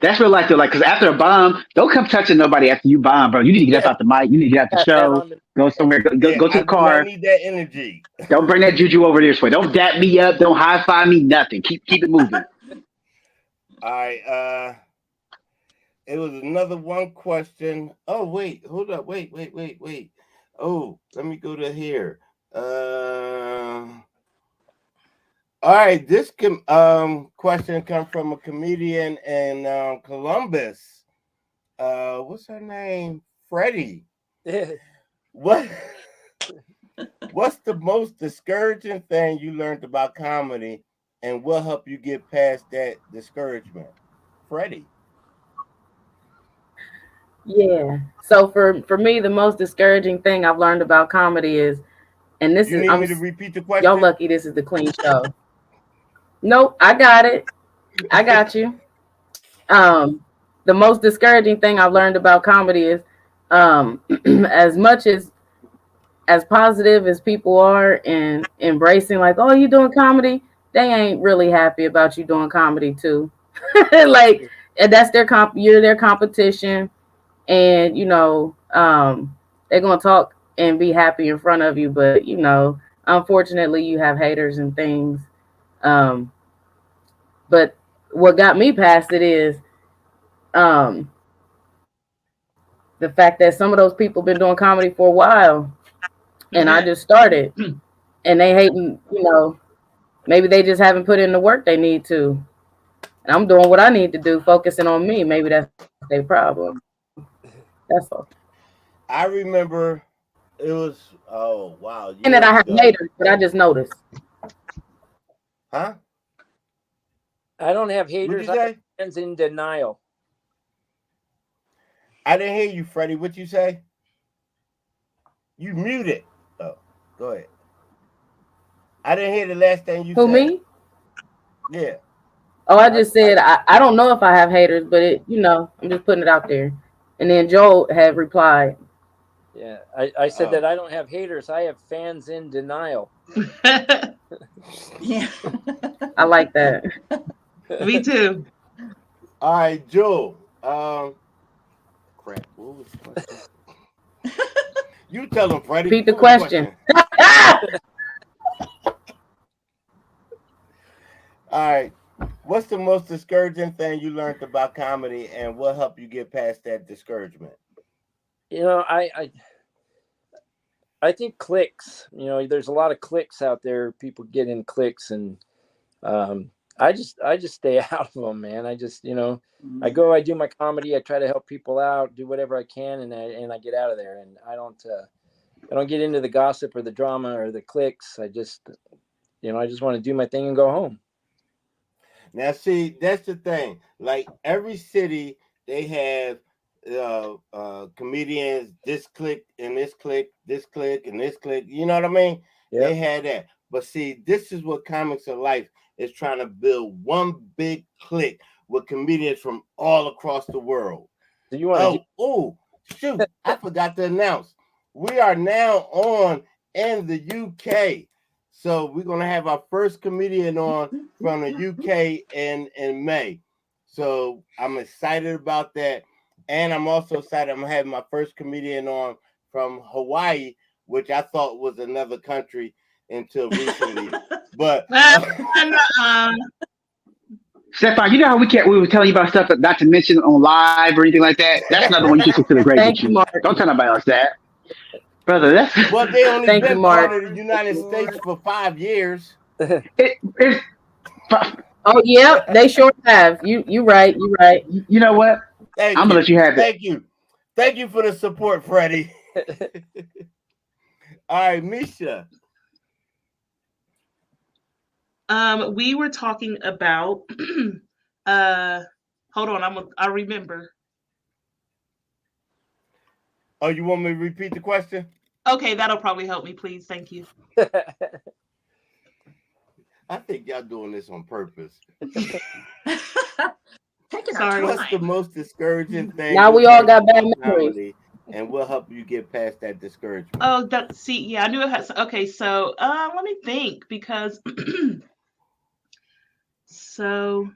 Speaker 8: That's real life, though. Like, because after a bomb, don't come touching nobody after you bomb, bro. You need to get out the mic. You need to get out the show. Go somewhere. Go to the car.
Speaker 3: I need that energy.
Speaker 8: Don't bring that juju over this way. Don't dap me up. Don't high five me. Nothing. Keep it moving.
Speaker 3: All right. It was another one question. Oh wait, hold up. Wait. Oh, let me go to here. All right, this question comes from a comedian in Columbus. What's her name? Freddie. What's the most discouraging thing you learned about comedy, and what helped you get past that discouragement? Freddie.
Speaker 5: Yeah. So for me, the most discouraging thing I've learned about comedy is, and this
Speaker 3: You
Speaker 5: is
Speaker 3: need
Speaker 5: I'm
Speaker 3: me to repeat the question?
Speaker 5: y'all lucky this is the clean show. Nope, I got it. I got you. The most discouraging thing I've learned about comedy is, as much as positive as people are and embracing, like, oh, you doing comedy, they ain't really happy about you doing comedy too. Like, and that's you're their competition, and they're gonna talk and be happy in front of you, but unfortunately you have haters and things. But what got me past it is the fact that some of those people been doing comedy for a while, and I just started, and they hating, maybe they just haven't put in the work they need to. And I'm doing what I need to do, focusing on me. Maybe that's their problem. That's all.
Speaker 3: I remember it was, oh, wow.
Speaker 5: And that I have haters, but I just noticed.
Speaker 3: Huh?
Speaker 6: I don't have haters.
Speaker 3: What'd you
Speaker 6: I
Speaker 3: say?
Speaker 6: have fans in denial.
Speaker 3: I didn't hear you, Freddie. What you say? You muted. Oh, go ahead. I didn't hear the last thing you said.
Speaker 5: Who, me?
Speaker 3: Yeah.
Speaker 5: Oh, I just said I don't know if I have haters, but I'm just putting it out there. And then Joel had replied.
Speaker 6: Yeah, I said that I don't have haters. I have fans in denial.
Speaker 9: Yeah.
Speaker 5: I like that.
Speaker 4: Me too.
Speaker 3: All right, Joel. Crap. What was the question? You tell him, Freddie.
Speaker 5: Repeat the
Speaker 3: What was
Speaker 5: question.
Speaker 3: All right. What's the most discouraging thing you learned about comedy, and what helped you get past that discouragement?
Speaker 6: I I think clicks. You know, there's a lot of clicks out there. People get in clicks, and I just stay out of them, man. I just, you know, I go, I do my comedy, I try to help people out, do whatever I can, and I get out of there. And I don't get into the gossip or the drama or the clicks. I just, you know, I just want to do my thing and go home.
Speaker 3: Now, see, that's the thing. Like every city, they have comedians, this clique and this clique, this clique and this clique. You know what I mean?
Speaker 6: Yeah.
Speaker 3: They had that. But see, this is what Comics of Life is trying to build, one big clique with comedians from all across the world.
Speaker 6: So you want
Speaker 3: to shoot, I forgot to announce. We are now on in the UK. So we're going to have our first comedian on from the UK in May. So I'm excited about that. And I'm also excited I'm having my first comedian on from Hawaii, which I thought was another country until recently. But
Speaker 8: Stefan, you know how we were telling you about stuff not to mention on live or anything like that? That's another one you should consider great.
Speaker 5: Thank you, Mark.
Speaker 8: Don't tell nobody else that. Brother, that's
Speaker 3: well, they only
Speaker 5: Thank
Speaker 3: been
Speaker 5: you, Mark.
Speaker 3: part of the United States for 5 years.
Speaker 8: it's
Speaker 5: Oh, yeah, they sure have. You right.
Speaker 8: you know what?
Speaker 3: Thank
Speaker 8: I'm
Speaker 3: you.
Speaker 8: gonna let you have it.
Speaker 3: Thank you for the support, Freddie. All right, Misha.
Speaker 4: We were talking about hold on, I remember.
Speaker 3: Oh, you want me to repeat the question?
Speaker 4: Okay, that'll probably help me, please. Thank you.
Speaker 3: I think y'all doing this on purpose.
Speaker 9: Taking
Speaker 4: Sorry.
Speaker 9: our
Speaker 3: What's the
Speaker 9: time.
Speaker 3: most discouraging thing?
Speaker 5: Now we
Speaker 3: you
Speaker 5: all
Speaker 3: heard
Speaker 5: got bad
Speaker 3: about
Speaker 5: memories.
Speaker 3: comedy, and we'll help you get past that discouragement.
Speaker 4: Oh, yeah, I knew it has. Okay, so let me think, because so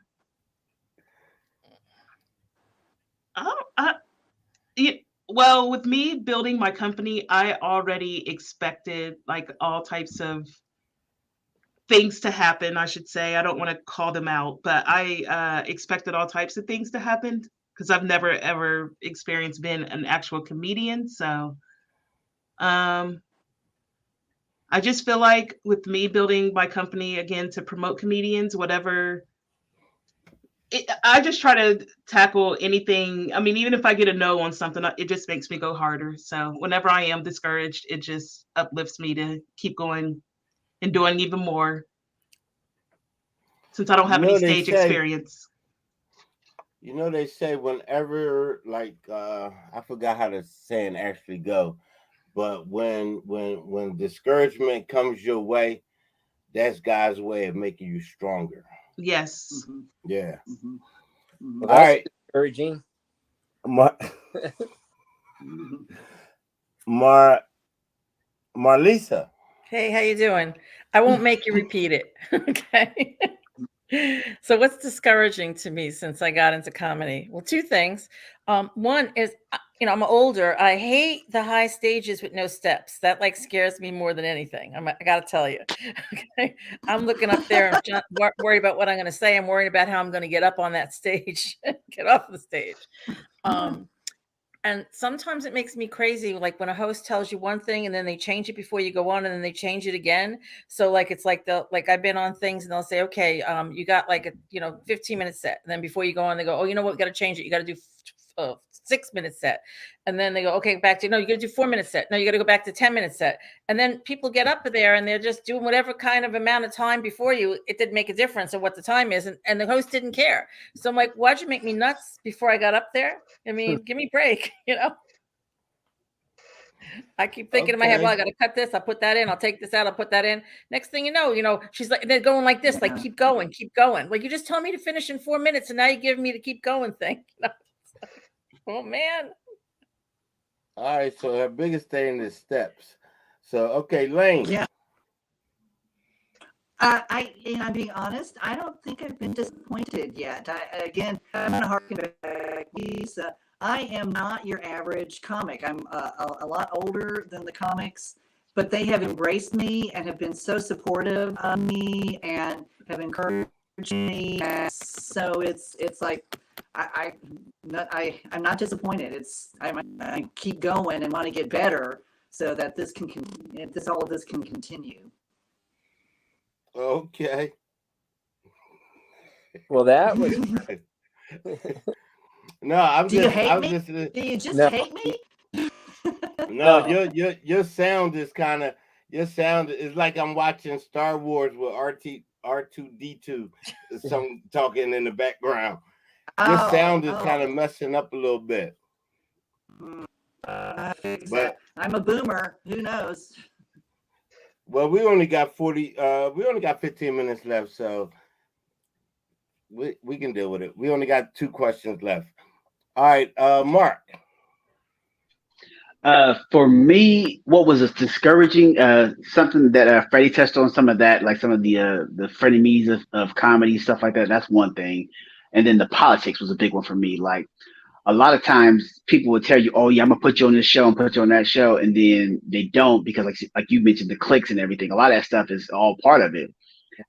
Speaker 4: well, with me building my company, I already expected like all types of things to happen, I should say. I don't want to call them out, but I expected all types of things to happen because I've never ever experienced being an actual comedian. So I just feel like with me building my company again to promote comedians, I just try to tackle anything. I mean, even if I get a no on something, it just makes me go harder. So whenever I am discouraged, it just uplifts me to keep going and doing even more, since I don't have any stage experience.
Speaker 3: You know, they say whenever, like, I forgot how the saying actually go, but when discouragement comes your way, that's God's way of making you stronger.
Speaker 4: Yes.
Speaker 9: Mhm,
Speaker 3: Yeah.
Speaker 9: mhm, mhm.
Speaker 6: Well,
Speaker 3: All
Speaker 6: that's
Speaker 3: right.
Speaker 6: discouraging.
Speaker 3: Marlisa.
Speaker 7: Hey, how you doing? I won't make you repeat it. Okay. So what's discouraging to me since I got into comedy? Well, two things. One is, I'm older. I hate the high stages with no steps. That like scares me more than anything. I got to tell you. Okay. I'm looking up there and worried about what I'm going to say. I'm worried about how I'm going to get up on that stage, get off the stage. And sometimes it makes me crazy, like when a host tells you one thing and then they change it before you go on, and then they change it again. So like it's like I've been on things and they'll say, okay, you got like a 15-minute set, and then before you go on, they go, oh, you know what, we got to change it. You got to do 6-minute set, and then they go, okay, back to no, you got to do 4-minute set. No, you got to go back to 10-minute set, and then people get up there and they're just doing whatever kind of amount of time before you. It didn't make a difference of what the time is, and the host didn't care. So I'm like, why'd you make me nuts before I got up there? I mean, give me a break, I keep thinking in my head, well, I got to cut this. I'll put that in. I'll take this out. I'll put that in. Next thing you know, she's like, they're going like this, like, keep going. Like, you just told me to finish in 4 minutes, and now you're giving me the keep going thing. Oh, man.
Speaker 3: All right. So her biggest thing is steps. So, okay, Lane.
Speaker 9: Yeah. I'm being honest, I don't think I've been disappointed yet. I'm going to harken back. Lisa, I am not your average comic. I'm a lot older than the comics, but they have embraced me and have been so supportive of me and have encouraged me. So it's like I'm not disappointed. I keep going and want to get better, so that all of this can continue.
Speaker 3: Okay.
Speaker 6: Well, that was
Speaker 3: No, I'm
Speaker 9: Do you
Speaker 3: just,
Speaker 9: hate
Speaker 3: I'm
Speaker 9: me?
Speaker 3: just,
Speaker 9: Do you just
Speaker 6: No.
Speaker 9: hate me?
Speaker 3: no, your sound is kind of, your sound is like I'm watching Star Wars with R2D2, some talking in the background. Your sound is kind of messing up a little bit. But
Speaker 9: I'm a boomer. Who knows?
Speaker 3: well, we only got 15 minutes left, so we can deal with it. We only got 2 questions left. All right, Mark.
Speaker 8: For me, what was discouraging, something that Freddie touched on, some of that, like some of the frenemies of comedy, stuff like that. That's one thing. And then the politics was a big one for me. Like a lot of times people would tell you, oh yeah, I'm gonna put you on this show and put you on that show. And then they don't, because like you mentioned, the clicks and everything. A lot of that stuff is all part of it.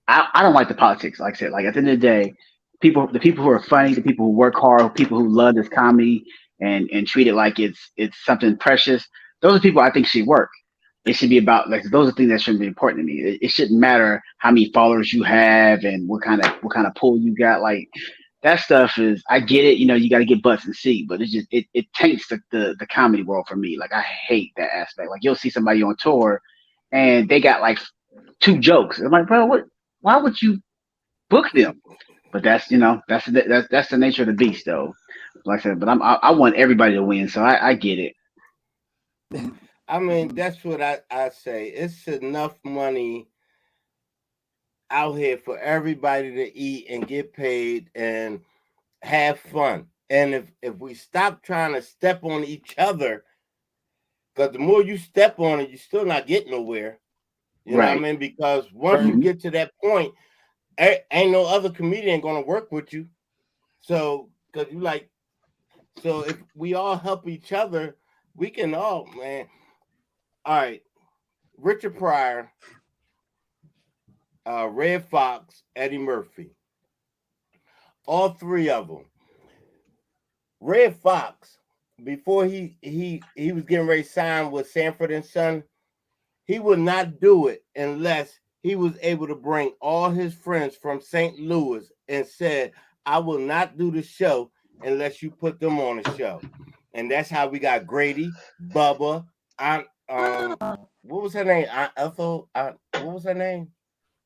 Speaker 8: I don't like the politics. Like I said, like at the end of the day, the people who are funny, the people who work hard, people who love this comedy and treat it like it's something precious. Those are people I think should work. It should be about, like, those are things that shouldn't be important to me. It shouldn't matter how many followers you have and what kind of pull you got. Like that stuff is, I get it. You know, you got to get butts and seats, but it's just it taints the comedy world for me. Like I hate that aspect. Like you'll see somebody on tour and they got like 2 jokes. I'm like, bro, what? Why would you book them? But that's the nature of the beast, though. Like I said, but I want everybody to win, so I get it.
Speaker 3: I mean, that's what I say. It's enough money out here for everybody to eat and get paid and have fun. And if we stop trying to step on each other, because the more you step on it, you're still not getting nowhere. You know what I mean? Because once you get to that point, ain't no other comedian gonna work with you. So, because you like, so if we all help each other, we can all, man. All right, Richard Pryor, Red Fox, Eddie Murphy, all 3 of them. Red Fox, before he was getting ready to sign with Sanford and Son, he would not do it unless he was able to bring all his friends from St. Louis and said, I will not do the show unless you put them on the show. And that's how we got Grady, Bubba, what was her name? Aunt Ethel. What was her name?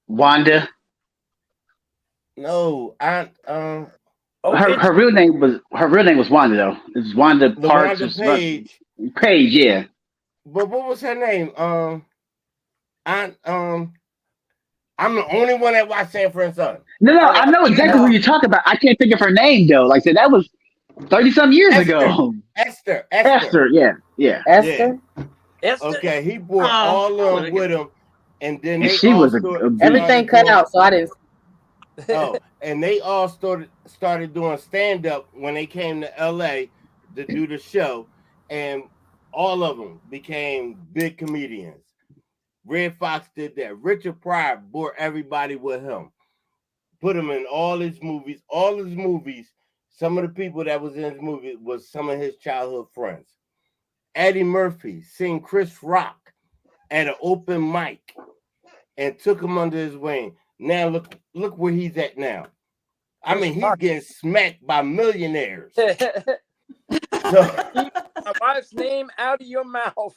Speaker 8: Wanda.
Speaker 3: No, Aunt.
Speaker 8: Her real name was Wanda, though. It was Wanda Parks.
Speaker 3: Wanda Page.
Speaker 8: Page, yeah.
Speaker 3: But what was her name? Aunt. I'm the only one that watched Sanford and Son.
Speaker 8: No, I know exactly who you're talking about. I can't think of her name though. Like I said, that was 30-some years ago.
Speaker 3: Esther.
Speaker 8: Yeah.
Speaker 5: Esther.
Speaker 3: Okay, he brought all of them with him, and then
Speaker 8: And
Speaker 3: they
Speaker 8: she
Speaker 3: all
Speaker 8: was
Speaker 5: Everything cut out, so I didn't.
Speaker 3: Oh, and they all started doing stand up when they came to LA to do the show, and all of them became big comedians. Red Fox did that. Richard Pryor brought everybody with him, put him in all his movies. All his movies, some of the people that was in his movie was some of his childhood friends. Eddie Murphy seen Chris Rock at an open mic and took him under his wing. Now look where he's at now. I mean, he's getting smacked by millionaires.
Speaker 6: Keep my wife's name out of your mouth.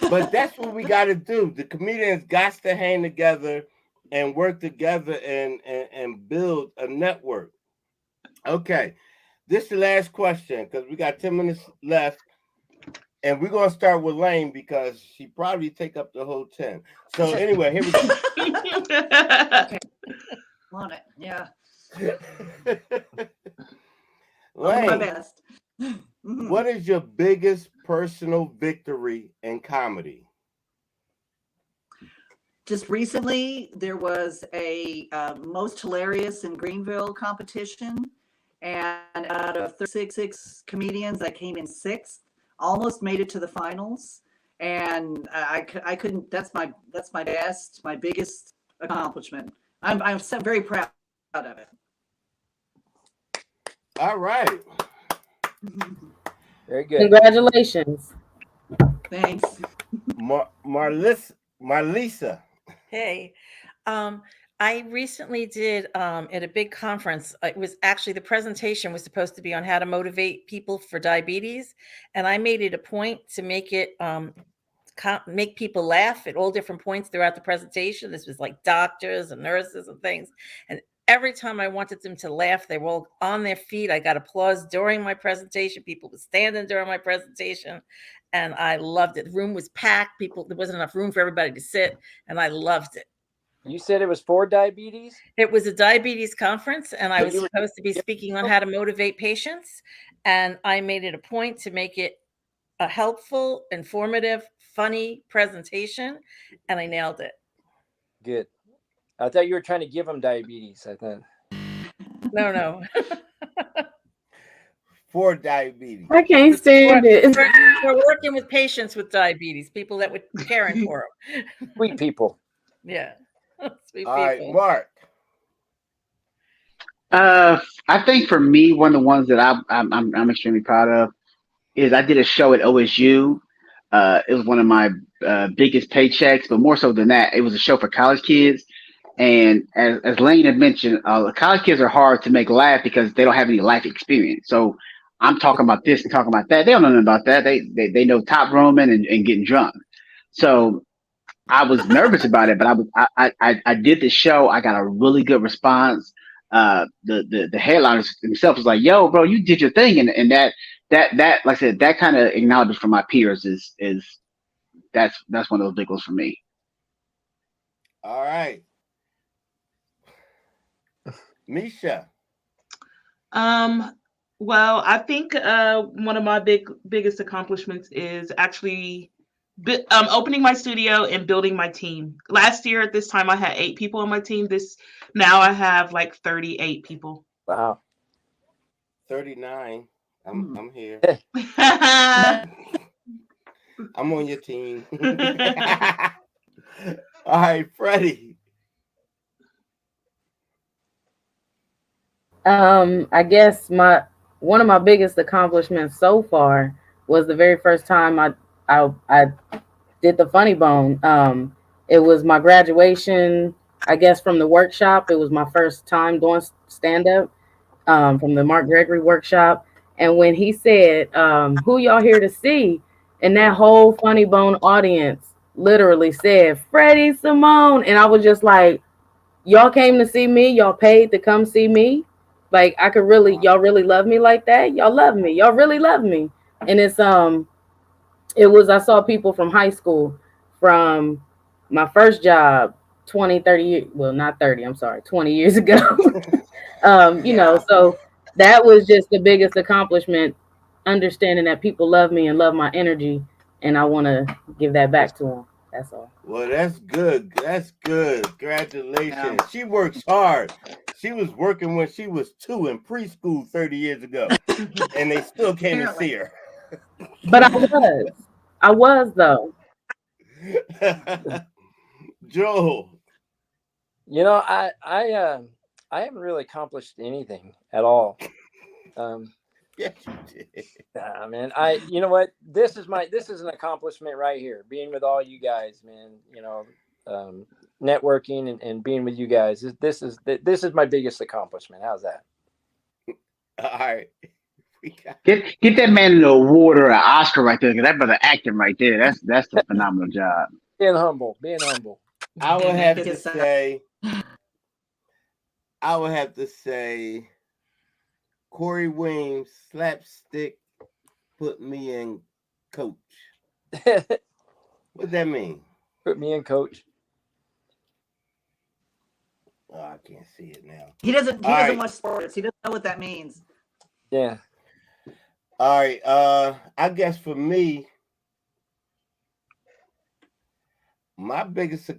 Speaker 3: But that's what we got to do. The comedians got to hang together and work together and build a network. Okay, this is the last question because we got 10 minutes left. And we're going to start with Lane because she probably take up the whole 10. So anyway, here we go.
Speaker 9: Okay. Want it. Yeah.
Speaker 3: Lane,
Speaker 9: My best.
Speaker 3: what is your biggest personal victory in comedy?
Speaker 9: Just recently, there was a most hilarious in Greenville competition. And out of 36 comedians, I came in 6th. Almost made it to the finals, and I couldn't. That's my best, my biggest accomplishment. I'm so very proud of it.
Speaker 3: All right.
Speaker 6: Very good.
Speaker 5: Congratulations.
Speaker 9: Thanks.
Speaker 3: Marlisa.
Speaker 7: Hey, I recently did at a big conference. It was actually the presentation was supposed to be on how to motivate people for diabetes, and I made it a point to make it make people laugh at all different points throughout the presentation. This was like doctors and nurses and things, and every time I wanted them to laugh, they were all on their feet. I got applause during my presentation. People were standing during my presentation, and I loved it. The room was packed. There wasn't enough room for everybody to sit, and I loved it.
Speaker 6: You said it was for diabetes?
Speaker 7: It was a diabetes conference, and I
Speaker 6: So
Speaker 7: was
Speaker 6: you were-
Speaker 7: supposed to be speaking on how to motivate patients. And I made it a point to make it a helpful, informative, funny presentation, and I nailed it.
Speaker 6: Good. I thought you were trying to give them diabetes. I thought.
Speaker 7: No.
Speaker 3: For diabetes.
Speaker 5: I can't stand it.
Speaker 7: We're working with patients with diabetes, people that were caring for them.
Speaker 6: Sweet people.
Speaker 7: Yeah. Sweet
Speaker 3: All right,
Speaker 7: people.
Speaker 3: Mark.
Speaker 8: I think for me, one of the ones that I'm extremely proud of is I did a show at OSU. It was one of my biggest paychecks, but more so than that, it was a show for college kids. And as Lane had mentioned, college kids are hard to make laugh because they don't have any life experience. So I'm talking about this and talking about that. They don't know nothing about that. They know top roaming and getting drunk. So I was nervous about it, but I did the show. I got a really good response. The headliners themselves was like, "Yo, bro, you did your thing," and that like I said, that kind of acknowledgement from my peers is that's one of those big ones for me.
Speaker 3: All right. Misha.
Speaker 4: Well, I think one of my biggest accomplishments is actually opening my studio and building my team. Last year at this time, I had 8 people on my team. Now I have like 38 people.
Speaker 6: Wow.
Speaker 3: 39. I'm here.
Speaker 4: I'm
Speaker 3: I'm on your team. All right, Freddie.
Speaker 5: I guess one of my biggest accomplishments so far was the very first time I did the Funny Bone. It was my graduation, I guess, from the workshop. It was my first time doing stand-up from the Mark Gregory workshop. And when he said, "Who y'all here to see?" and that whole Funny Bone audience literally said, "Freddie Simone." And I was just like, y'all came to see me? Y'all paid to come see me? Like, y'all really love me like that? Y'all love me. Y'all really love me. And I saw people from high school, from my first job 20 years ago. You know, so that was just the biggest accomplishment, understanding that people love me and love my energy, and I want to give that back to them. That's all.
Speaker 3: Well, that's good. That's good. Congratulations. She works hard. She was working when she was 2 in preschool 30 years ago, and they still came to see her.
Speaker 5: But I was though.
Speaker 3: Joel.
Speaker 6: You know, I haven't really accomplished anything at all.
Speaker 3: Yes, you did.
Speaker 6: Nah, man. You know what? This is an accomplishment right here. Being with all you guys, man. You know, networking and being with you guys. This is my biggest accomplishment. How's that?
Speaker 3: All right.
Speaker 8: Get that man an award or an Oscar right there, because that brother acting right there. That's a phenomenal job.
Speaker 6: Being humble.
Speaker 3: I would have to say Corey Williams, slapstick, put me in coach. What that mean?
Speaker 6: Put me in coach.
Speaker 3: Oh, I can't see it now.
Speaker 9: He doesn't watch sports. He doesn't know what that means.
Speaker 6: Yeah.
Speaker 3: All right. I guess for me, my biggest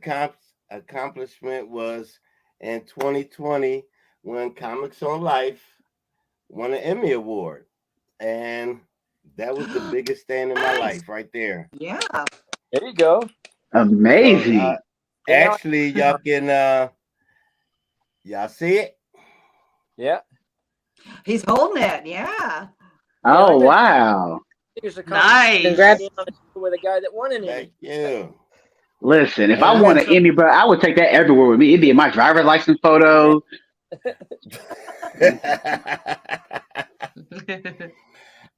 Speaker 3: accomplishment was in 2020 when Comics on Life won an Emmy Award. And that was the biggest thing in my life right there.
Speaker 9: Yeah.
Speaker 6: There you go.
Speaker 8: Amazing.
Speaker 3: So, actually, y'all can y'all see it?
Speaker 6: Yeah.
Speaker 9: He's holding it. Yeah.
Speaker 8: Oh, wow.
Speaker 6: Here's a
Speaker 4: Nice.
Speaker 5: Congrats.
Speaker 6: with a guy that won an Emmy.
Speaker 3: Thank you.
Speaker 8: Listen, if
Speaker 3: And
Speaker 8: I
Speaker 3: we
Speaker 8: won
Speaker 3: got
Speaker 8: an Emmy, bro, I would take that everywhere with me. It'd be in my driver's license photo.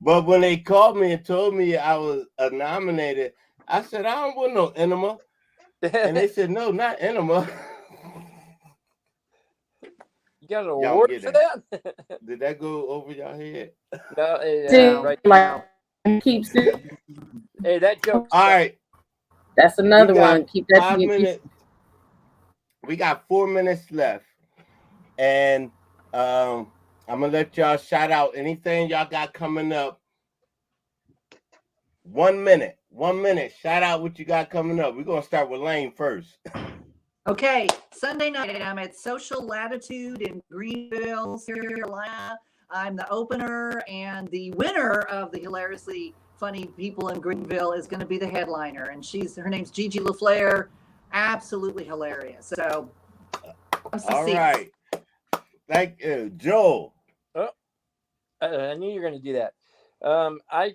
Speaker 3: But when they called me and told me I was nominated, I said, I don't want no enema. And they said, no, not enema.
Speaker 6: You got an
Speaker 3: Y'all
Speaker 6: award
Speaker 3: get
Speaker 6: for
Speaker 3: that?
Speaker 6: that?
Speaker 3: Did that go over y'all head?
Speaker 6: No,
Speaker 5: See,
Speaker 6: right
Speaker 5: like
Speaker 6: now.
Speaker 5: keeps it.
Speaker 6: Hey, that joke.
Speaker 3: All right.
Speaker 5: That's
Speaker 3: We
Speaker 5: another
Speaker 3: got
Speaker 5: one. Keep that
Speaker 3: 5
Speaker 5: to your
Speaker 3: minutes. We got 4 minutes left. And I'm gonna let y'all shout out anything y'all got coming up. 1 minute. 1 minute. Shout out what you got coming up. We're gonna start with Lane first.
Speaker 9: Okay, Sunday night I'm at Social Latitude in Greenville, North Carolina. I'm the opener, and the winner of the Hilariously Funny People in Greenville is going to be the headliner, and her name's Gigi LaFleur. Absolutely hilarious. So,
Speaker 3: All right. Thank you, Joel.
Speaker 6: Oh, I knew you were going to do that. I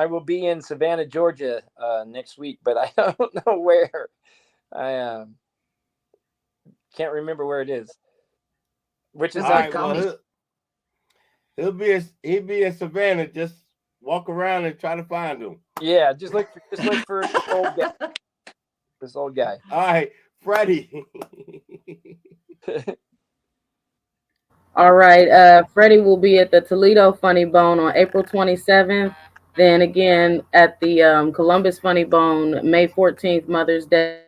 Speaker 6: will be in Savannah, Georgia next week, but I don't know where. I can't remember where it is. Which is
Speaker 3: all right. Well, he'll be in Savannah. Just walk around and try to find him.
Speaker 6: Yeah, just look for this old guy. This old guy.
Speaker 3: All right, Freddie.
Speaker 5: All right. Freddie will be at the Toledo Funny Bone on April 27th. Then again at the Columbus Funny Bone May 14th, Mother's Day.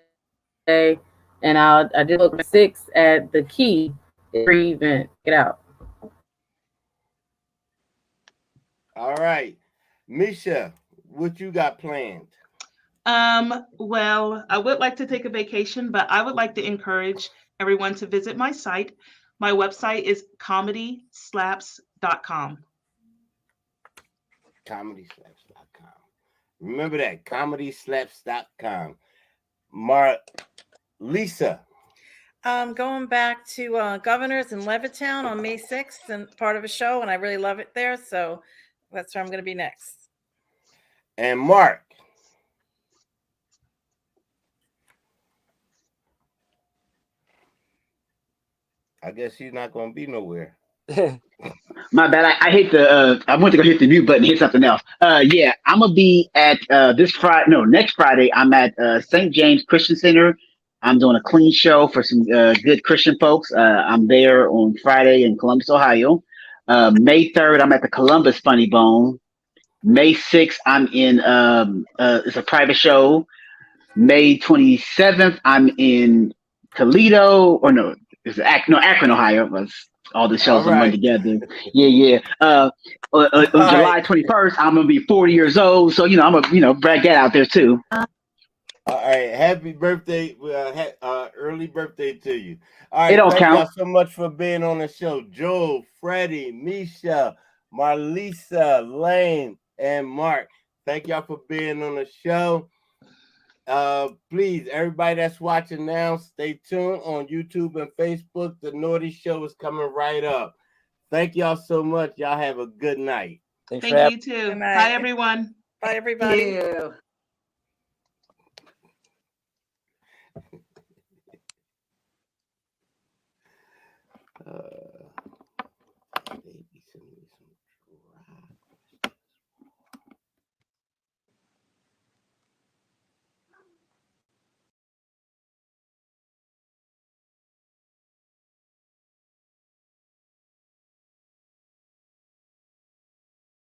Speaker 5: And I did look 6 at the Key free event. Get out.
Speaker 3: All right, Misha, what you got planned?
Speaker 4: Well, I would like to take a vacation, but I would like to encourage everyone to visit my site. My website is comedyslaps.com.
Speaker 3: Comedyslaps.com. Remember that, comedyslaps.com. Lisa.
Speaker 7: Going back to Governors in Levittown on May 6th and part of a show, and I really love it there. So that's where I'm going to be next.
Speaker 3: And Mark. I guess he's not going to be nowhere.
Speaker 8: My bad. I hate I went to go hit the mute button and hit something else. Yeah, I'm gonna be at next Friday. I'm at St. James Christian Center. I'm doing a clean show for some good Christian folks. I'm there on Friday in Columbus, Ohio. May 3rd, I'm at the Columbus Funny Bone. May 6th, I'm in it's a private show. May 27th, I'm in Toledo, or no, Akron, Ohio. All the shows I'm running together. Yeah. On July 21st, I'm gonna be 40 years old, so I'm gonna brag that out there too.
Speaker 3: All right, happy birthday! Early birthday to you. All right, thank y'all so much for being on the show, Joe, Freddie, Misha, Marlisa, Lane, and Mark. Thank y'all for being on the show. Please, everybody that's watching now, stay tuned on YouTube and Facebook. The Naughty Show is coming right up. Thank y'all so much. Y'all have a good night.
Speaker 4: Thank you too. Bye, everyone.
Speaker 7: Bye, everybody.
Speaker 3: Baby, send me some